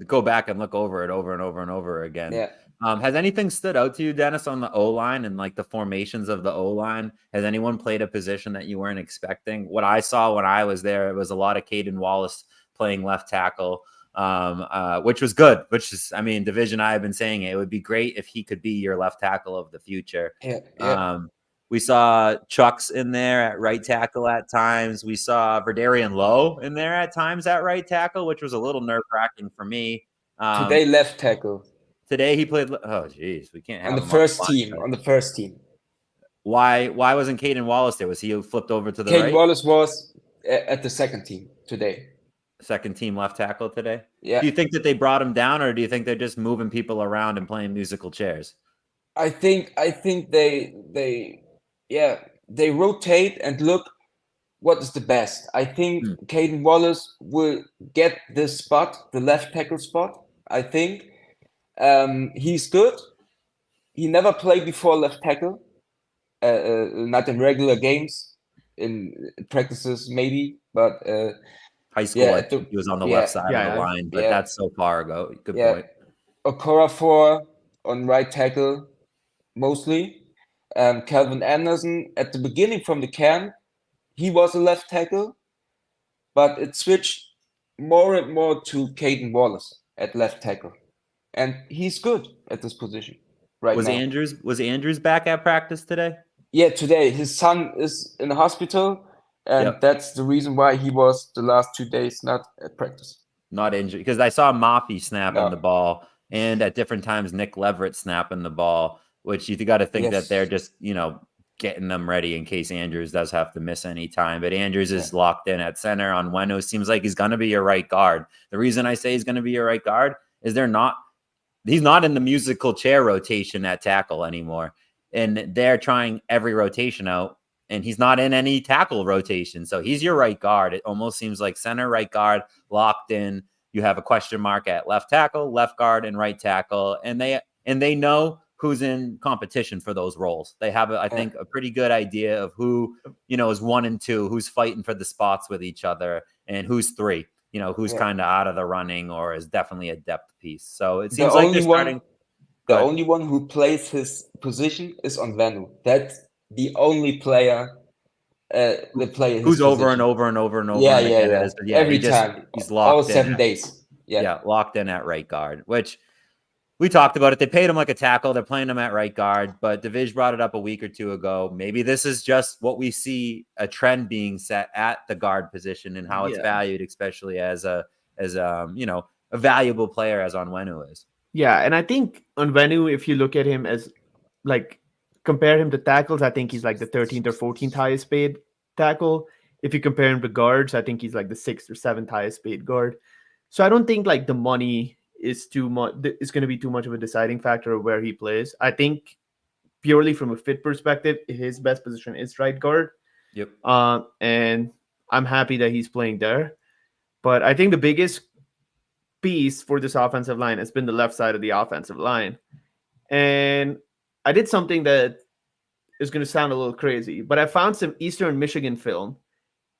go back and look over it over and over and over again. Yeah. Has anything stood out to you, Dennis, on the O-line and like the formations of the O-line? Has anyone played a position that you weren't expecting? What I saw when I was there, it was a lot of Caden Wallace playing left tackle, which was good. Which is, I mean, Divij and I have been saying it would be great if he could be your left tackle of the future. We saw Chucks in there at right tackle at times. We saw Verdarian Lowe in there at times at right tackle, which was a little nerve-wracking for me. Today, left tackle. Today he played. Oh, geez, we can't have on the first team. On the first team. Why wasn't Caden Wallace there? Was he flipped over to the right? Caden Wallace was at the second team today. Second team left tackle today. Yeah. Do you think that they brought him down, or do you think they're just moving people around and playing musical chairs? I think they rotate and look what is the best. I think Caden Wallace will get this spot, the left tackle spot. I think he's good. He never played before left tackle, not in regular games, in practices maybe, but high school. He was on the left side of the line, but that's so far ago. Good point. Okorafor on right tackle mostly. Calvin Anderson at the beginning from the camp, he was a left tackle, but it switched more and more to Caden Wallace at left tackle, and he's good at this position right now. Was Andrews back at practice today? Yeah, today. His son is in the hospital, and that's the reason why he was the last 2 days not at practice. Not injured, because I saw Mafi snapping the ball, and at different times Nick Leverett snapping the ball, which you got to think that they're just, getting them ready in case Andrews does have to miss any time. But Andrews is locked in at center. On Onwenu seems like he's going to be your right guard. The reason I say he's going to be your right guard is he's not in the musical chair rotation at tackle anymore. And they're trying every rotation out, and he's not in any tackle rotation. So he's your right guard. It almost seems like center, right guard, locked in. You have a question mark at left tackle, left guard, and right tackle. And they know who's in competition for those roles. They have, I think, a pretty good idea of who, is 1 and 2, who's fighting for the spots with each other, and who's 3. who's Yeah. kind of out of the running or is definitely a depth piece. So it The seems like they're only starting. one, Go the ahead. only one who plays his position is on Vanu. That's the only player that play his Who's over and position. over and over and over Yeah, and yeah, again. yeah. Yeah, Every time, he's all locked in. 7 days. Yeah. Locked in at right guard, which we talked about it. They paid him like a tackle. They're playing him at right guard, but Divij brought it up a week or two ago. Maybe this is just what we see a trend being set at the guard position and how it's Yeah. valued, especially as a valuable player as Onwenu is. Yeah, and I think Onwenu, if you look at him as like compare him to tackles, I think he's like the 13th or 14th highest paid tackle. If you compare him to guards, I think he's like the 6th or 7th highest paid guard. So I don't think like the money is too much is going to be too much of a deciding factor of where he plays. I think purely from a fit perspective, his best position is right guard. Yep. And I'm happy that he's playing there. But I think the biggest piece for this offensive line has been the left side of the offensive line. And I did something that is going to sound a little crazy, but I found some Eastern Michigan film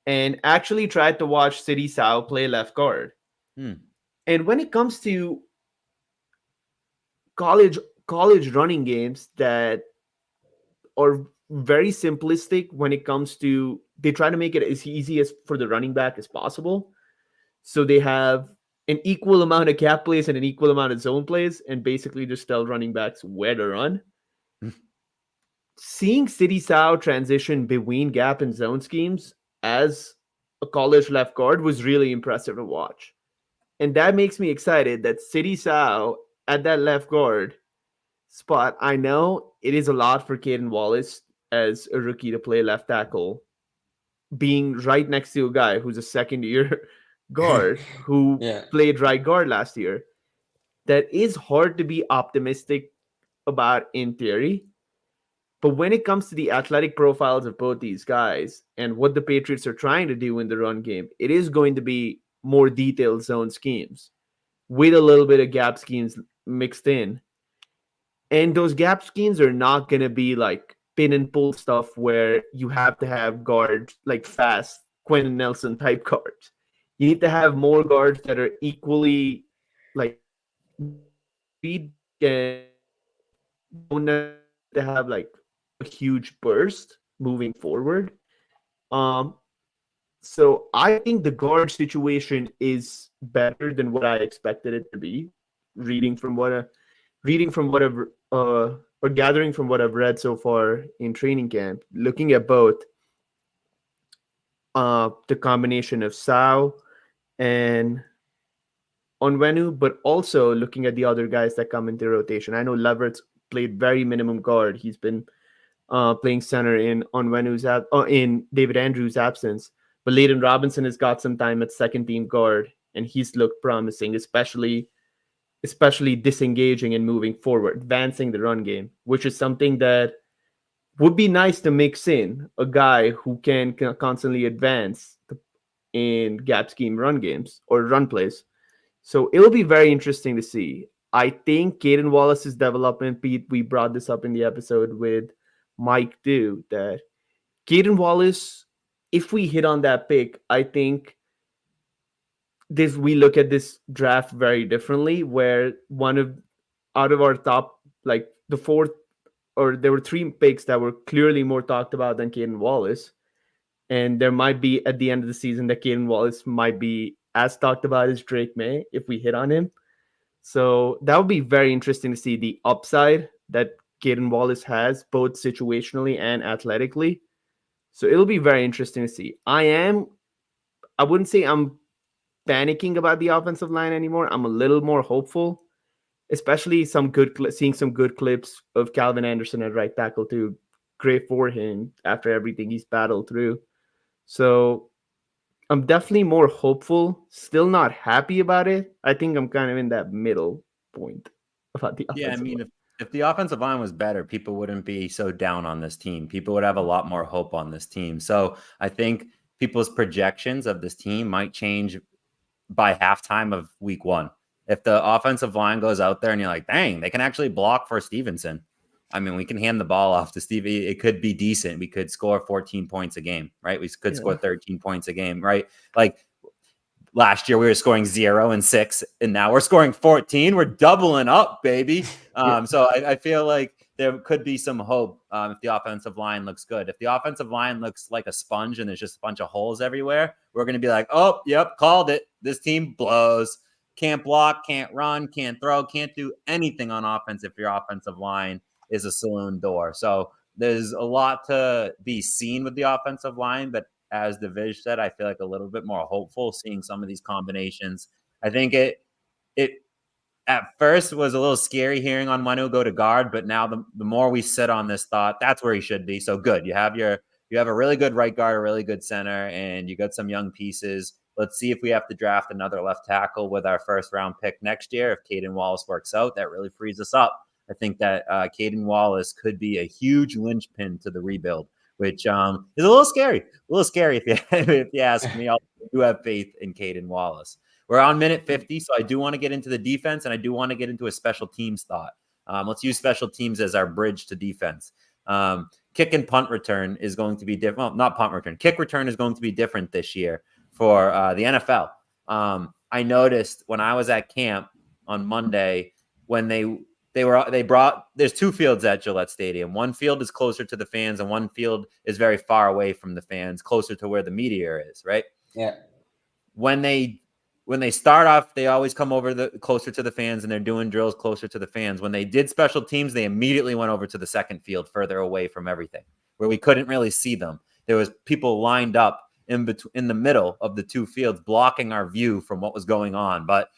and actually tried to watch City Sao play left guard. And when it comes to college running games that are very simplistic when it comes to they try to make it as easy as for the running back as possible. So they have an equal amount of gap plays and an equal amount of zone plays and basically just tell running backs where to run. Seeing City Sao transition between gap and zone schemes as a college left guard was really impressive to watch. And that makes me excited that City Sao at that left guard spot, I know it is a lot for Caden Wallace as a rookie to play left tackle, being right next to a guy who's a second year guard who Yeah. played right guard last year. That is hard to be optimistic about in theory. But when it comes to the athletic profiles of both these guys and what the Patriots are trying to do in the run game, it is going to be more detailed zone schemes with a little bit of gap schemes mixed in. And those gap schemes are not going to be like pin and pull stuff where you have to have guards like fast Quentin Nelson type guards. You need to have more guards that are equally like speed and don't necessarily need to have like a huge burst moving forward. Um, so I think the guard situation is better than what I expected it to be. Reading from what I, reading from what I've or gathering from what I've read so far in training camp, looking at both the combination of Sao and Onwenu, but also looking at the other guys that come into rotation. I know Leverett played very minimum guard. He's been playing center in in David Andrews' absence. But Layden Robinson has got some time at second team guard, and he's looked promising, especially disengaging and moving forward, advancing the run game, which is something that would be nice to mix in a guy who can constantly advance in gap scheme run games or run plays. So it will be very interesting to see. I think Caden Wallace's development, Pete, we brought this up in the episode with Mike too, that Caden Wallace, if we hit on that pick, I think this we look at this draft very differently, where one of out of our top, like the fourth, or there were three picks that were clearly more talked about than Caden Wallace. And there might be at the end of the season that Caden Wallace might be as talked about as Drake Maye if we hit on him. So that would be very interesting to see the upside that Caden Wallace has, both situationally and athletically. So it'll be very interesting to see. I wouldn't say I'm panicking about the offensive line anymore. I'm a little more hopeful, especially seeing some good clips of Calvin Anderson at right tackle too. Great for him after everything he's battled through. So I'm definitely more hopeful. Still not happy about it. I think I'm kind of in that middle point about the Yeah, I offensive mean, line. if the offensive line was better, people wouldn't be so down on this team. People would have a lot more hope on this team. So I think people's projections of this team might change by halftime of week one. If the offensive line goes out there and you're like, dang, they can actually block for Stevenson. I mean, we can hand the ball off to Stevie. It could be decent. We could score 14 points a game, right? We could score 13 points a game, right? Like last year we were scoring 0 and 6, and now we're scoring 14. We're doubling up, baby. So I feel like there could be some hope if the offensive line looks good. If the offensive line looks like a sponge and there's just a bunch of holes everywhere, we're going to be like, oh, yep, called it. This team blows. Can't block, can't run, can't throw, can't do anything on offense if your offensive line is a saloon door. So there's a lot to be seen with the offensive line, but as Divij said, I feel like a little bit more hopeful seeing some of these combinations. I think it at first was a little scary hearing on Manu go to guard, but now the more we sit on this thought, that's where he should be. So good. You have a really good right guard, a really good center, and you got some young pieces. Let's see if we have to draft another left tackle with our first round pick next year. If Caden Wallace works out, that really frees us up. I think that Caden Wallace could be a huge linchpin to the rebuild, which is a little scary. A little scary if you if you ask me. I do have faith in Caden Wallace. We're on minute 50, so I do want to get into the defense, and I do want to get into a special teams thought. Let's use special teams as our bridge to defense. Kick and punt return is going to be different. Well, not punt return. Kick return is going to be different this year for the NFL. I noticed when I was at camp on Monday when they brought, there's two fields at Gillette Stadium. One field is closer to the fans, and one field is very far away from the fans, closer to where the media is, right? Yeah. When they start off, they always come over closer to the fans, and they're doing drills closer to the fans. When they did special teams, they immediately went over to the second field further away from everything, where we couldn't really see them. There was people lined up in the middle of the two fields, blocking our view from what was going on. But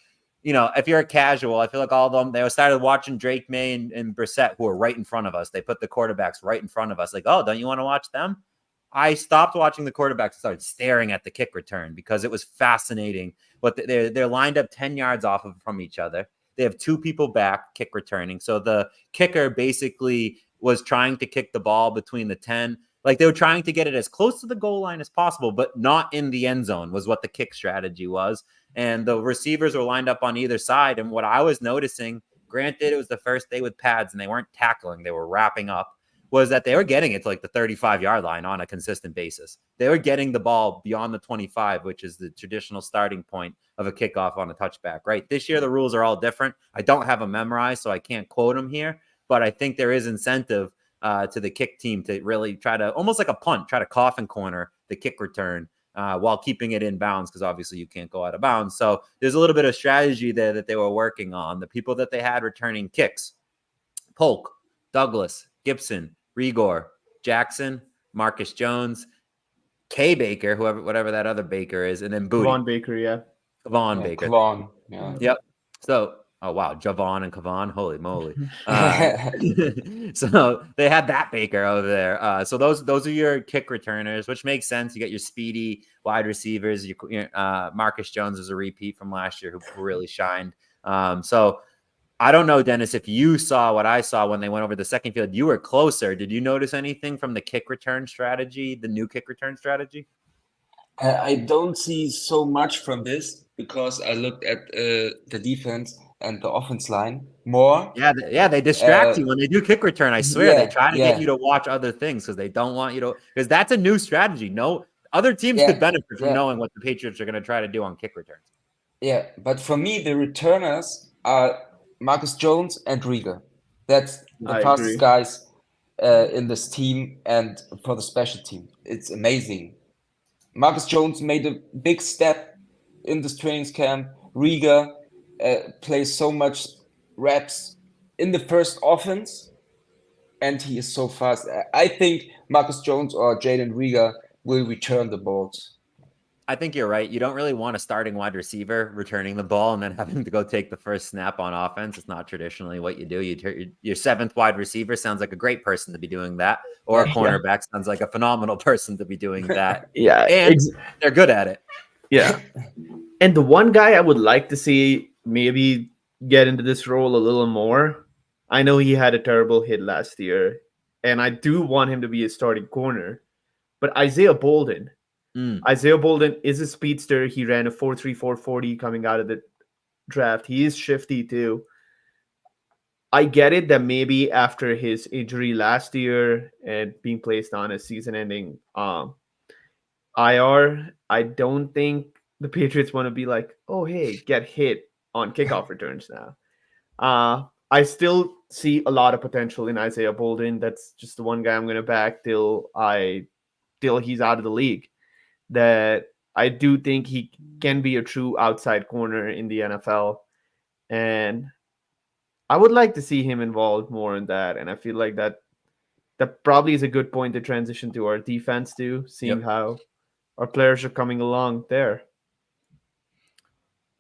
if you're a casual, I feel like all of them, they started watching Drake Maye and Brissett, who are right in front of us. They put the quarterbacks right in front of us. Like, oh, don't you want to watch them? I stopped watching the quarterbacks and started staring at the kick return because it was fascinating. But they're lined up 10 yards off from each other. They have two people back kick returning. So the kicker basically was trying to kick the ball between the 10. Like they were trying to get it as close to the goal line as possible, but not in the end zone was what the kick strategy was. And the receivers were lined up on either side. And what I was noticing, granted, it was the first day with pads and they weren't tackling, they were wrapping up, was that they were getting it to like the 35-yard line on a consistent basis. They were getting the ball beyond the 25, which is the traditional starting point of a kickoff on a touchback, right? This year, the rules are all different. I don't have them memorized, so I can't quote them here, but I think there is incentive to the kick team to really try to, almost like a punt, try to coffin corner the kick return while keeping it in bounds, because obviously you can't go out of bounds. So there's a little bit of strategy there that they were working on. The people that they had returning kicks, Polk, Douglas, Gibson, Rigor, Jackson, Marcus Jones, K Baker, whatever that other Baker is, and then Booty. Kavon Baker, yeah. Kavon Baker. Kavon, yeah. Yep. So, oh wow, Javon and Kavon, holy moly. So they had that Baker over there. So those are your kick returners, which makes sense. You got your speedy wide receivers. Marcus Jones is a repeat from last year who really shined. So I don't know, Dennis, if you saw what I saw when they went over the second field. You were closer. Did you notice anything from the kick return strategy, the new kick return strategy? I don't see so much from this because I looked at the defense and the offense line more. Yeah, they distract you when they do kick return. I swear they try to get you to watch other things because they don't want you to, because that's a new strategy. No other teams could benefit from knowing what the Patriots are going to try to do on kick returns. Yeah, but for me, the returners are Marcus Jones and Rieger. That's the fastest guys in this team and for the special team. It's amazing. Marcus Jones made a big step in this trainings camp. Rieger plays so much reps in the first offense, and he is so fast. I think Marcus Jones or Jaden Rieger will return the balls. I think you're right. You don't really want a starting wide receiver returning the ball and then having to go take the first snap on offense. It's not traditionally what you do. Your seventh wide receiver sounds like a great person to be doing that, or a cornerback sounds like a phenomenal person to be doing that. And they're good at it. Yeah. And the one guy I would like to see maybe get into this role a little more, I know he had a terrible hit last year, and I do want him to be a starting corner, but Isaiah Bolden. Isaiah Bolden is a speedster. He ran a 4.3, 4.40 coming out of the draft. He is shifty too. I get it that maybe after his injury last year and being placed on a season-ending IR, I don't think the Patriots want to be like, oh hey, get hit on kickoff returns now. I still see a lot of potential in Isaiah Bolden. That's just the one guy I'm gonna back till he's out of the league. That I do think he can be a true outside corner in the NFL, and I would like to see him involved more in that. And I feel like that probably is a good point to transition to our defense too, seeing Yep. how our players are coming along there.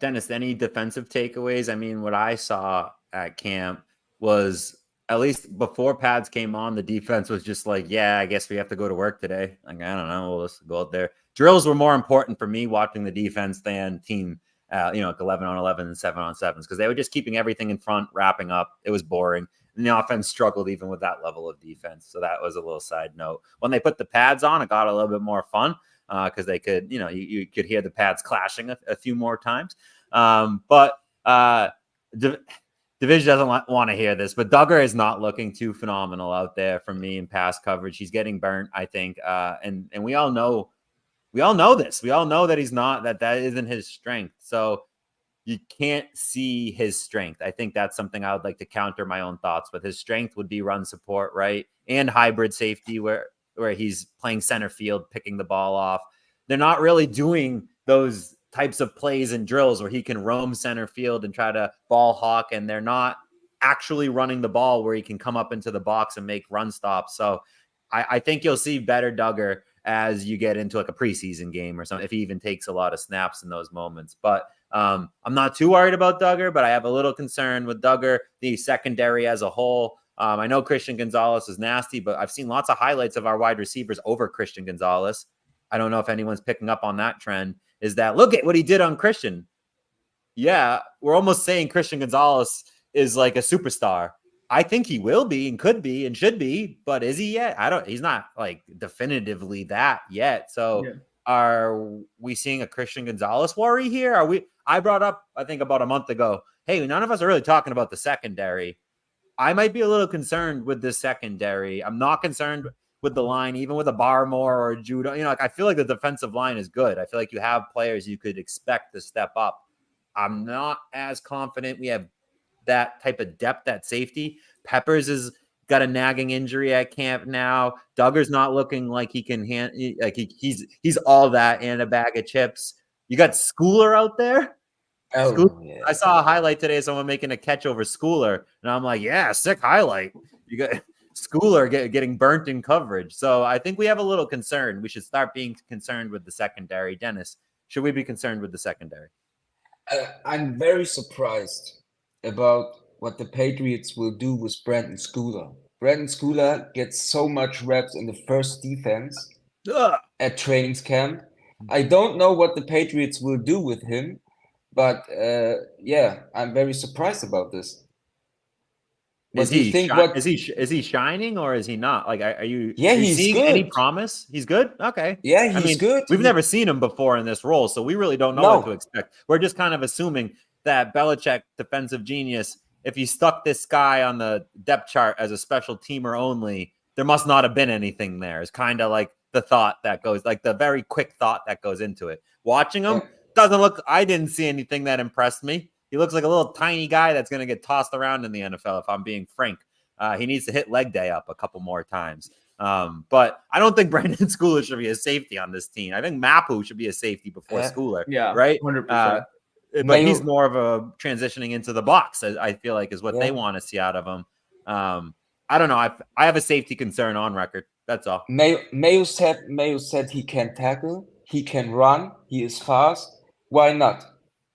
Dennis, any defensive takeaways? I mean, what I saw at camp was, at least before pads came on, the defense was just like, yeah, I guess we have to go to work today. Like, I don't know, we'll just go out there. Drills were more important for me watching the defense than team, like 11 on 11 and 7 on 7s, because they were just keeping everything in front, wrapping up. It was boring. And the offense struggled even with that level of defense. So that was a little side note. When they put the pads on, it got a little bit more fun because they could, you could hear the pads clashing a few more times. But Divij doesn't want to hear this, but Duggar is not looking too phenomenal out there for me in pass coverage. He's getting burnt, I think. And we all know this. We all know that he's not, that isn't his strength. So you can't see his strength. I think that's something I would like to counter my own thoughts with. His strength would be run support, right? And hybrid safety where he's playing center field, picking the ball off. They're not really doing those types of plays and drills where he can roam center field and try to ball hawk, and they're not actually running the ball where he can come up into the box and make run stops. So I think you'll see better Duggar as you get into like a preseason game or something, if he even takes a lot of snaps in those moments. But I'm not too worried about Duggar, but I have a little concern with Duggar, the secondary as a whole. I know Christian Gonzalez is nasty, but I've seen lots of highlights of our wide receivers over Christian Gonzalez. I don't know if anyone's picking up on that trend, is that look at what he did on Christian. Yeah, we're almost saying Christian Gonzalez is like a superstar. I think he will be and could be and should be, but is he yet? He's not like definitively that yet. So Yeah. Are we seeing a Christian Gonzalez worry here? I brought up, I think about a month ago, hey, none of us are really talking about the secondary. I might be a little concerned with the secondary. I'm not concerned with the line, even with a Barmore or a Judah. I feel like the defensive line is good. I feel like you have players you could expect to step up. I'm not as confident we have that type of depth at safety. Peppers is got a nagging injury at camp now. Duggar's not looking like he can he's all that and a bag of chips. You got Schooler out there. Yeah. I saw a highlight today of someone making a catch over Schooler, and I'm like, yeah, sick highlight. You got Schooler getting burnt in coverage. So I think we have a little concern. We should start being concerned with the secondary. Dennis, should we be concerned with the secondary? I'm very surprised about what the Patriots will do with Brandon Schooler. Brandon Schooler gets so much reps in the first defense at trainings camp. I don't know what the Patriots will do with him, but I'm very surprised about this. Is he shining or is he not? Like, are you he's seeing good. any promise? He's good. Okay. Yeah, he's good. We've never seen him before in this role, so we really don't know what to expect. We're just kind of assuming that Belichick, defensive genius, if he stuck this guy on the depth chart as a special teamer only, there must not have been anything there. It's kind of like the thought that goes, like the very quick thought that goes into it. Watching him I didn't see anything that impressed me. He looks like a little tiny guy that's going to get tossed around in the NFL, if I'm being frank. He needs to hit leg day up a couple more times. But I don't think Brandon Schooler should be a safety on this team. I think Mapu should be a safety before Schooler. Yeah, right? 100%. But he's more of a transitioning into the box, I feel like, is what they want to see out of him. I don't know. I have a safety concern on record. That's all. Mayo said he can tackle, he can run, he is fast. Why not?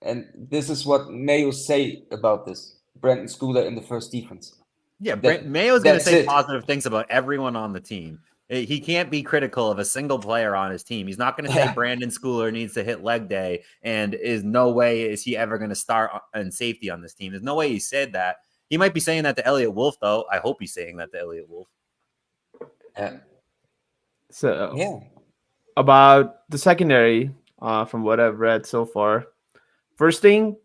And this is what Mayo say about this. Brandon Schooler in the first defense. Yeah, Mayo's going to say positive things about everyone on the team. He can't be critical of a single player on his team. He's not going to say Brandon Schooler needs to hit leg day and is no way is he ever going to start in safety on this team. There's no way he said that. He might be saying that to Elliott Wolf, though. I hope he's saying that to Elliott Wolf. So, about the secondary, from what I've read so far, first thing,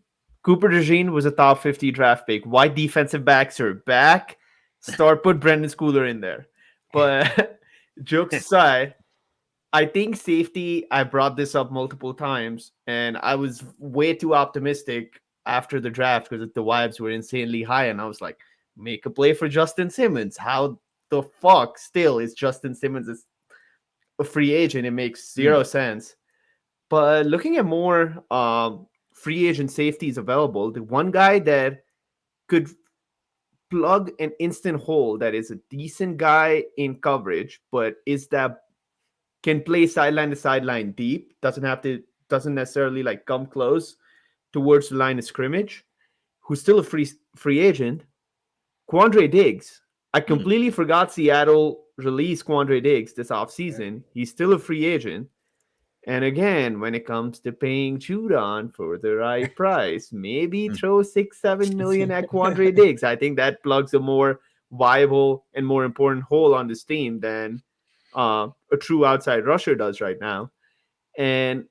Cooper DeJean was a top 50 draft pick. Why defensive backs are back? Put Brandon Schooler in there. But jokes aside, I think safety, I brought this up multiple times, and I was way too optimistic after the draft because the vibes were insanely high. And I was like, make a play for Justin Simmons. How the fuck still is Justin Simmons a free agent? It makes zero sense. But looking at more free agent safeties available, the one guy that could plug an instant hole that is a decent guy in coverage, but is that can play sideline to sideline deep, doesn't necessarily like come close towards the line of scrimmage, who's still a free agent, Quandre Diggs. I completely forgot Seattle released Quandre Diggs this offseason. He's still a free agent. And again, when it comes to paying Judon for the right price, maybe throw 6-7 million at Quandre Diggs. I think that plugs a more viable and more important hole on this team than a true outside rusher does right now. And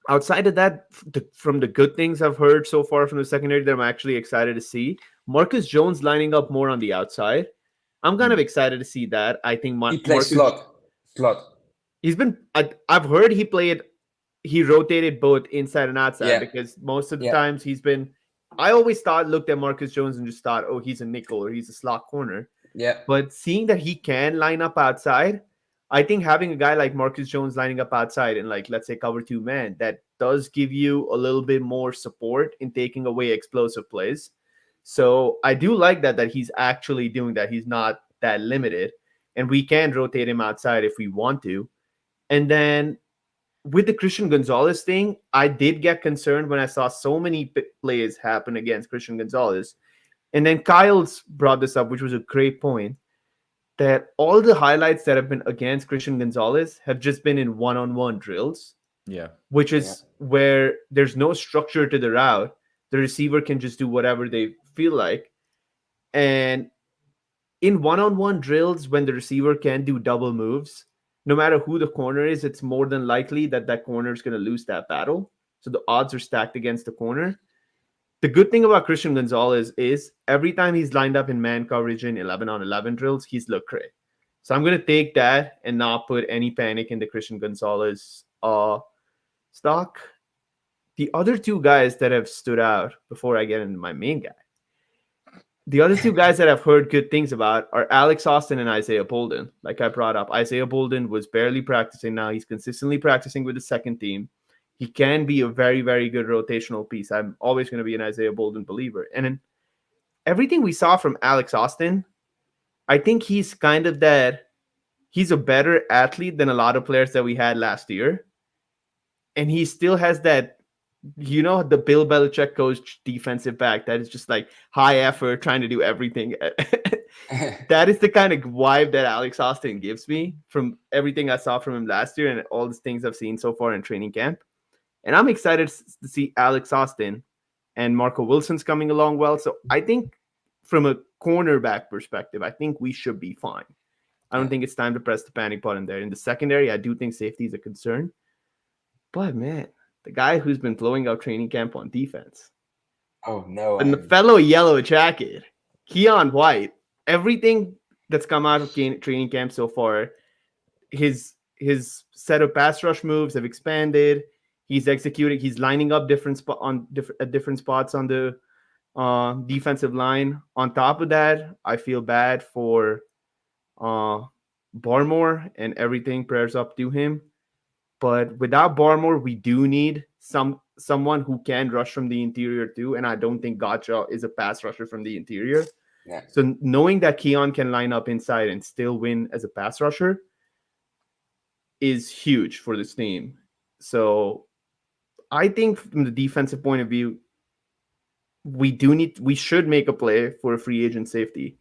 outside of that, from the good things I've heard so far from the secondary that I'm actually excited to see, Marcus Jones lining up more on the outside. I'm kind of excited to see that. I think He plays Marcus, slot. he's been, I've heard he rotated both inside and outside Yeah. because most of the Yeah. times he's been, I always looked at Marcus Jones and just thought, oh, he's a nickel or he's a slot corner. Yeah. But seeing that he can line up outside, I think having a guy like Marcus Jones lining up outside and like, let's say cover 2 man, that does give you a little bit more support in taking away explosive plays. So I do like that he's actually doing that. He's not that limited and we can rotate him outside if we want to. And then with the Christian Gonzalez thing, I did get concerned when I saw so many plays happen against Christian Gonzalez. And then Kyle's brought this up, which was a great point, that all the highlights that have been against Christian Gonzalez have just been in one-on-one drills. Yeah. Which is where there's no structure to the route. The receiver can just do whatever they feel like. And in one-on-one drills, when the receiver can do double moves, no matter who the corner is, it's more than likely that corner is going to lose that battle. So the odds are stacked against the corner. The good thing about Christian Gonzalez is every time he's lined up in man coverage in 11-on-11 drills, he's looked great. So I'm going to take that and not put any panic in the Christian Gonzalez stock. The other 2 guys that have stood out before I get into my main guy, the other 2 guys that I've heard good things about are Alex Austin and Isaiah Bolden. Like I brought up, Isaiah Bolden was barely practicing. Now he's consistently practicing with the second team. He can be a very, very good rotational piece. I'm always going to be an Isaiah Bolden believer. And in everything we saw from Alex Austin, I think he's kind of that. He's a better athlete than a lot of players that we had last year. And he still has that, the Bill Belichick coach defensive back that is just like high effort, trying to do everything. That is the kind of vibe that Alex Austin gives me from everything I saw from him last year and all the things I've seen so far in training camp. And I'm excited to see Alex Austin and Marco Wilson's coming along well. So I think from a cornerback perspective, I think we should be fine. I don't think it's time to press the panic button there. In the secondary, I do think safety is a concern. But man, the guy who's been blowing out training camp on defense. Oh no. And the fellow yellow jacket, Keon White, everything that's come out of training camp so far, his set of pass rush moves have expanded. He's executing. He's lining up different spots on the defensive line. On top of that, I feel bad for Barmore and everything. Prayers up to him. But without Barmore, we do need someone who can rush from the interior too. And I don't think Gotcha is a pass rusher from the interior. Yeah. So knowing that Keon can line up inside and still win as a pass rusher is huge for this team. So I think from the defensive point of view, we should make a play for a free agent safety,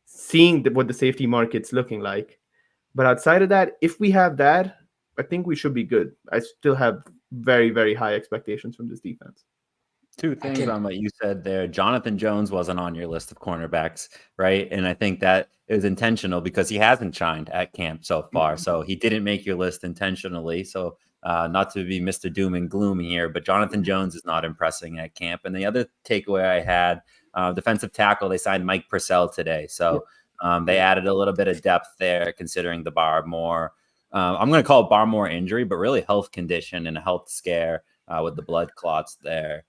seeing what the safety market's looking like. But outside of that, if we have that, I think we should be good. I still have very, very high expectations from this defense. 2 things on what you said there. Jonathan Jones wasn't on your list of cornerbacks, right? And I think that it was intentional because he hasn't shined at camp so far. So he didn't make your list intentionally. So not to be Mr. Doom and Gloom here, but Jonathan Jones is not impressing at camp. And the other takeaway I had, defensive tackle, they signed Mike Purcell today. So they added a little bit of depth there, considering the Barmore I'm going to call it Barmore injury, but really health condition and a health scare with the blood clots there.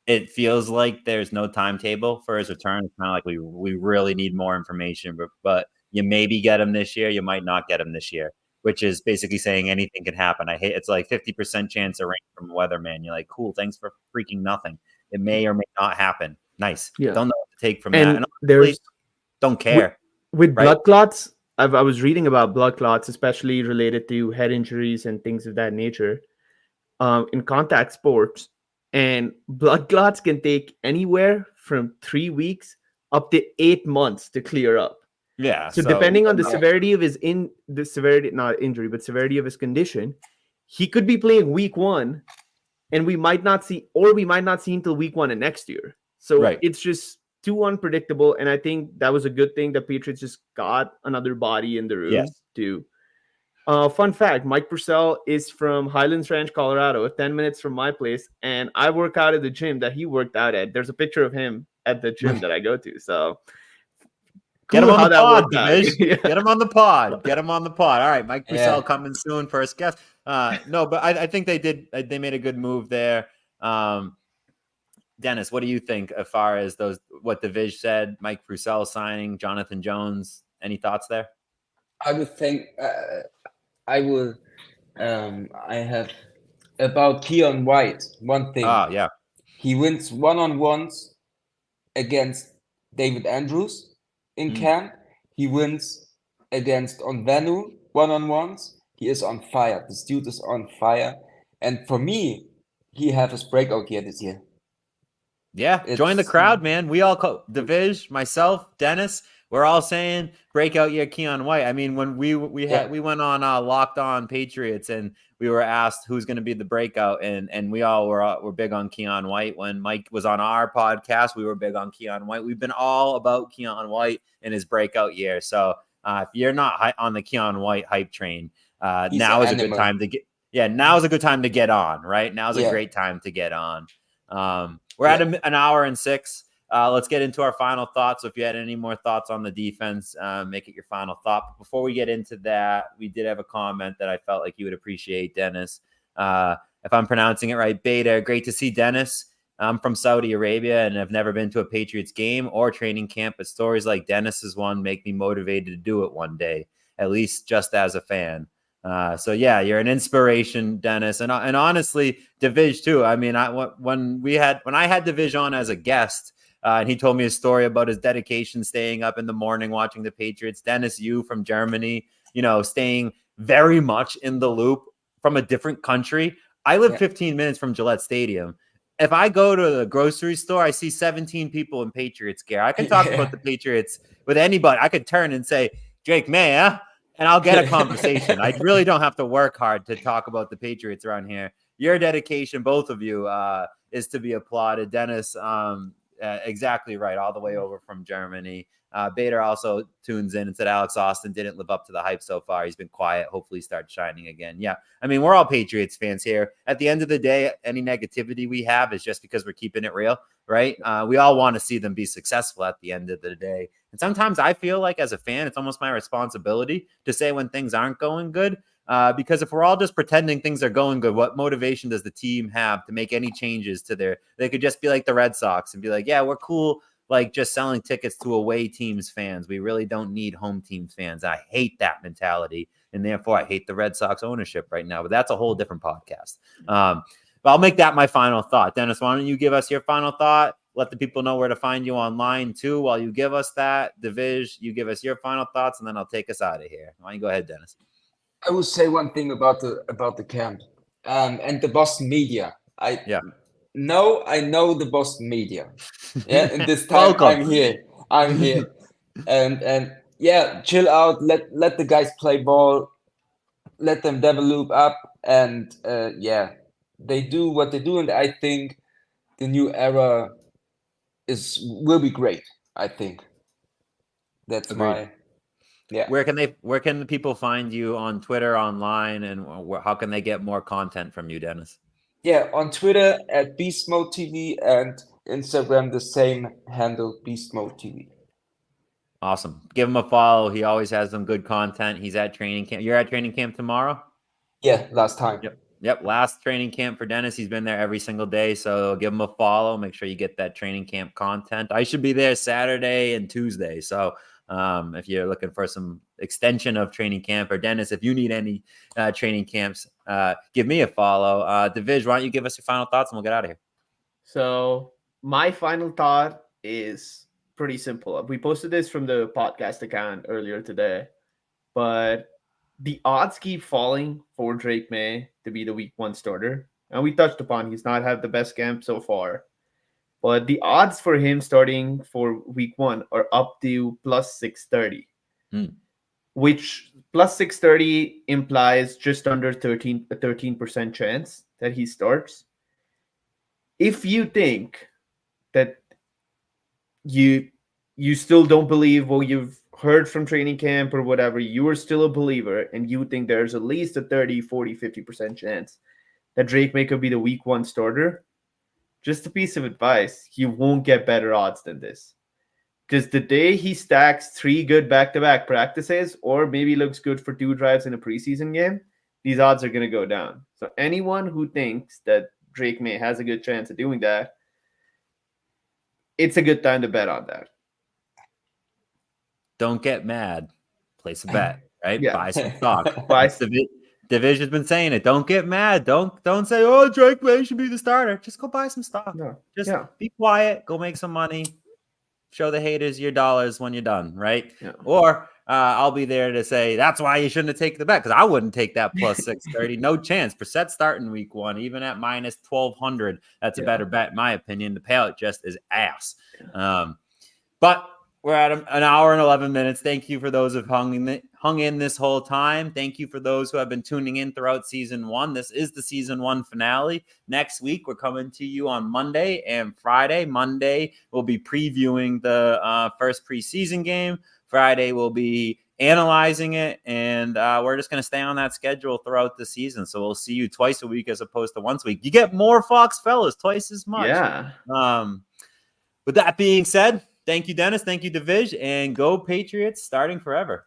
It feels like there's no timetable for his return. It's kind of like we really need more information, but you maybe get him this year. You might not get him this year, which is basically saying anything can happen. I hate it's like 50% chance of rain from a weatherman. You're like, cool, thanks for freaking nothing. It may or may not happen. Nice. Yeah. Don't know what to take from And that. And there's don't care. with right? blood clots. I was reading about blood clots, especially related to head injuries and things of that nature, in contact sports. And blood clots can take anywhere from 3 weeks up to 8 months to clear up. Yeah. So depending on the severity of severity of his condition, he could be playing week 1, and we might not see until week 1 of next year. So it's just too unpredictable. And I think that was a good thing that Patriots just got another body in the room to. Fun fact: Mike Purcell is from Highlands Ranch, Colorado, 10 minutes from my place, and I work out at the gym that he worked out at. There's a picture of him at the gym that I go to. So get him on the pod, Divij. Get him on the pod. Get him on the pod. All right, Mike Purcell coming soon, first guest. No, but I think they made a good move there. Dennis, what do you think as far as what Divij said, Mike Purcell signing, Jonathan Jones? Any thoughts there? I would think I have about Keon White one thing. Yeah. He wins one-on-ones against David Andrews in camp. He wins against Onvenu one-on-ones. He is on fire. This dude is on fire. And for me, he have his breakout year this year. Yeah, join the crowd, man. We all Divij, myself, Dennis, we're all saying breakout year Keon White. I mean, when we went on Locked On Patriots and we were asked who's going to be the breakout, and we all were big on Keon White. When Mike was on our podcast, we were big on Keon White. We've been all about Keon White and his breakout year. So if you're not on the Keon White hype train, now is a good time to get. Yeah, now is a good time to get on. Right now is a great time to get on. We're at an hour and 6. Let's get into our final thoughts. So if you had any more thoughts on the defense, make it your final thought. But before we get into that, we did have a comment that I felt like you would appreciate, Dennis. If I'm pronouncing it right, Beta, great to see Dennis. I'm from Saudi Arabia and have never been to a Patriots game or training camp, but stories like Dennis's one make me motivated to do it one day, at least just as a fan. So yeah, you're an inspiration, Dennis, and honestly, Divij too. I mean, when I had Divij on as a guest, and he told me a story about his dedication, staying up in the morning watching the Patriots. Dennis, you from Germany, staying very much in the loop from a different country. I live 15 minutes from Gillette Stadium. If I go to the grocery store, I see 17 people in Patriots gear. I can talk about the Patriots with anybody. I could turn and say, Drake Maye, and I'll get a conversation. I really don't have to work hard to talk about the Patriots around here. Your dedication, both of you, is to be applauded. Dennis, exactly right, all the way over from Germany. Bader also tunes in and said Alex Austin didn't live up to the hype so far. He's been quiet. Hopefully start shining again. Yeah, I mean, we're all Patriots fans here. At the end of the day, any negativity we have is just because we're keeping it real, right? We all want to see them be successful at the end of the day. And sometimes I feel like as a fan, it's almost my responsibility to say when things aren't going good. Because if we're all just pretending things are going good, what motivation does the team have to make any changes to they could just be like the Red Sox and be like, yeah, we're cool. Like just selling tickets to away teams fans. We really don't need home teams fans. I hate that mentality. And therefore I hate the Red Sox ownership right now, but that's a whole different podcast. But I'll make that my final thought. Dennis, why don't you give us your final thought? Let the people know where to find you online too. While you give us that, Divij, you give us your final thoughts and then I'll take us out of here. Why don't you go ahead, Dennis? I will say one thing about the camp and the Boston media. I know the Boston media. Yeah, and this time I'm here, and yeah, chill out. Let the guys play ball. Let them develop up, and they do what they do, and I think the new era will be great. I think that's Agreed. Where can the people find you on Twitter, online, and how can they get more content from you, Dennis? Yeah, on Twitter at Beast Mode TV and Instagram the same handle, Beast Mode TV. Awesome. Give him a follow. He always has some good content. He's at training camp. You're at training camp tomorrow? Yeah, last time. Yep. Last training camp for Dennis. He's been there every single day. So give him a follow. Make sure you get that training camp content. I should be there Saturday and Tuesday. So if you're looking for some extension of training camp, or Dennis, if you need any training camps, give me a follow. Divij, why don't you give us your final thoughts and we'll get out of here? So my final thought is pretty simple. We posted this from the podcast account earlier today, but the odds keep falling for Drake Maye to be the week 1 starter. And we touched upon he's not had the best camp so far. But the odds for him starting for week 1 are up to plus 630, which plus 630 implies just under a 13% chance that he starts. If you think that you still don't believe what you've heard from training camp or whatever, you are still a believer and you think there's at least a 30, 40, 50% chance that Drake Maye could be the week 1 starter, just a piece of advice, you won't get better odds than this. Because the day he stacks 3 good back-to-back practices, or maybe looks good for 2 drives in a preseason game, these odds are going to go down. So anyone who thinks that Drake Maye has a good chance of doing that, it's a good time to bet on that. Don't get mad. Place a bet, right? Yeah. Buy some stock. Buy- Divij has been saying it. Don't get mad. Don't say, oh, Drake Maye should be the starter. Just go buy some stock. No. Just be quiet. Go make some money. Show the haters your dollars when you're done, right? Yeah. Or I'll be there to say that's why you shouldn't have taken the bet, because I wouldn't take that plus 630. No chance. Brissett starting week 1, even at minus 1,200. That's a better bet, in my opinion. The payout just is ass. But we're at an hour and 11 minutes. Thank you for those who've hung in this whole time. Thank you for those who have been tuning in throughout season 1. This is the season 1 finale. Next week, we're coming to you on Monday and Friday. Monday, we'll be previewing the first preseason game. Friday, we'll be analyzing it, and we're just going to stay on that schedule throughout the season. So we'll see you twice a week as opposed to once a week. You get more Fox fellas, twice as much. Yeah. With that being said, thank you, Dennis. Thank you, Divij. And go Patriots, starting forever.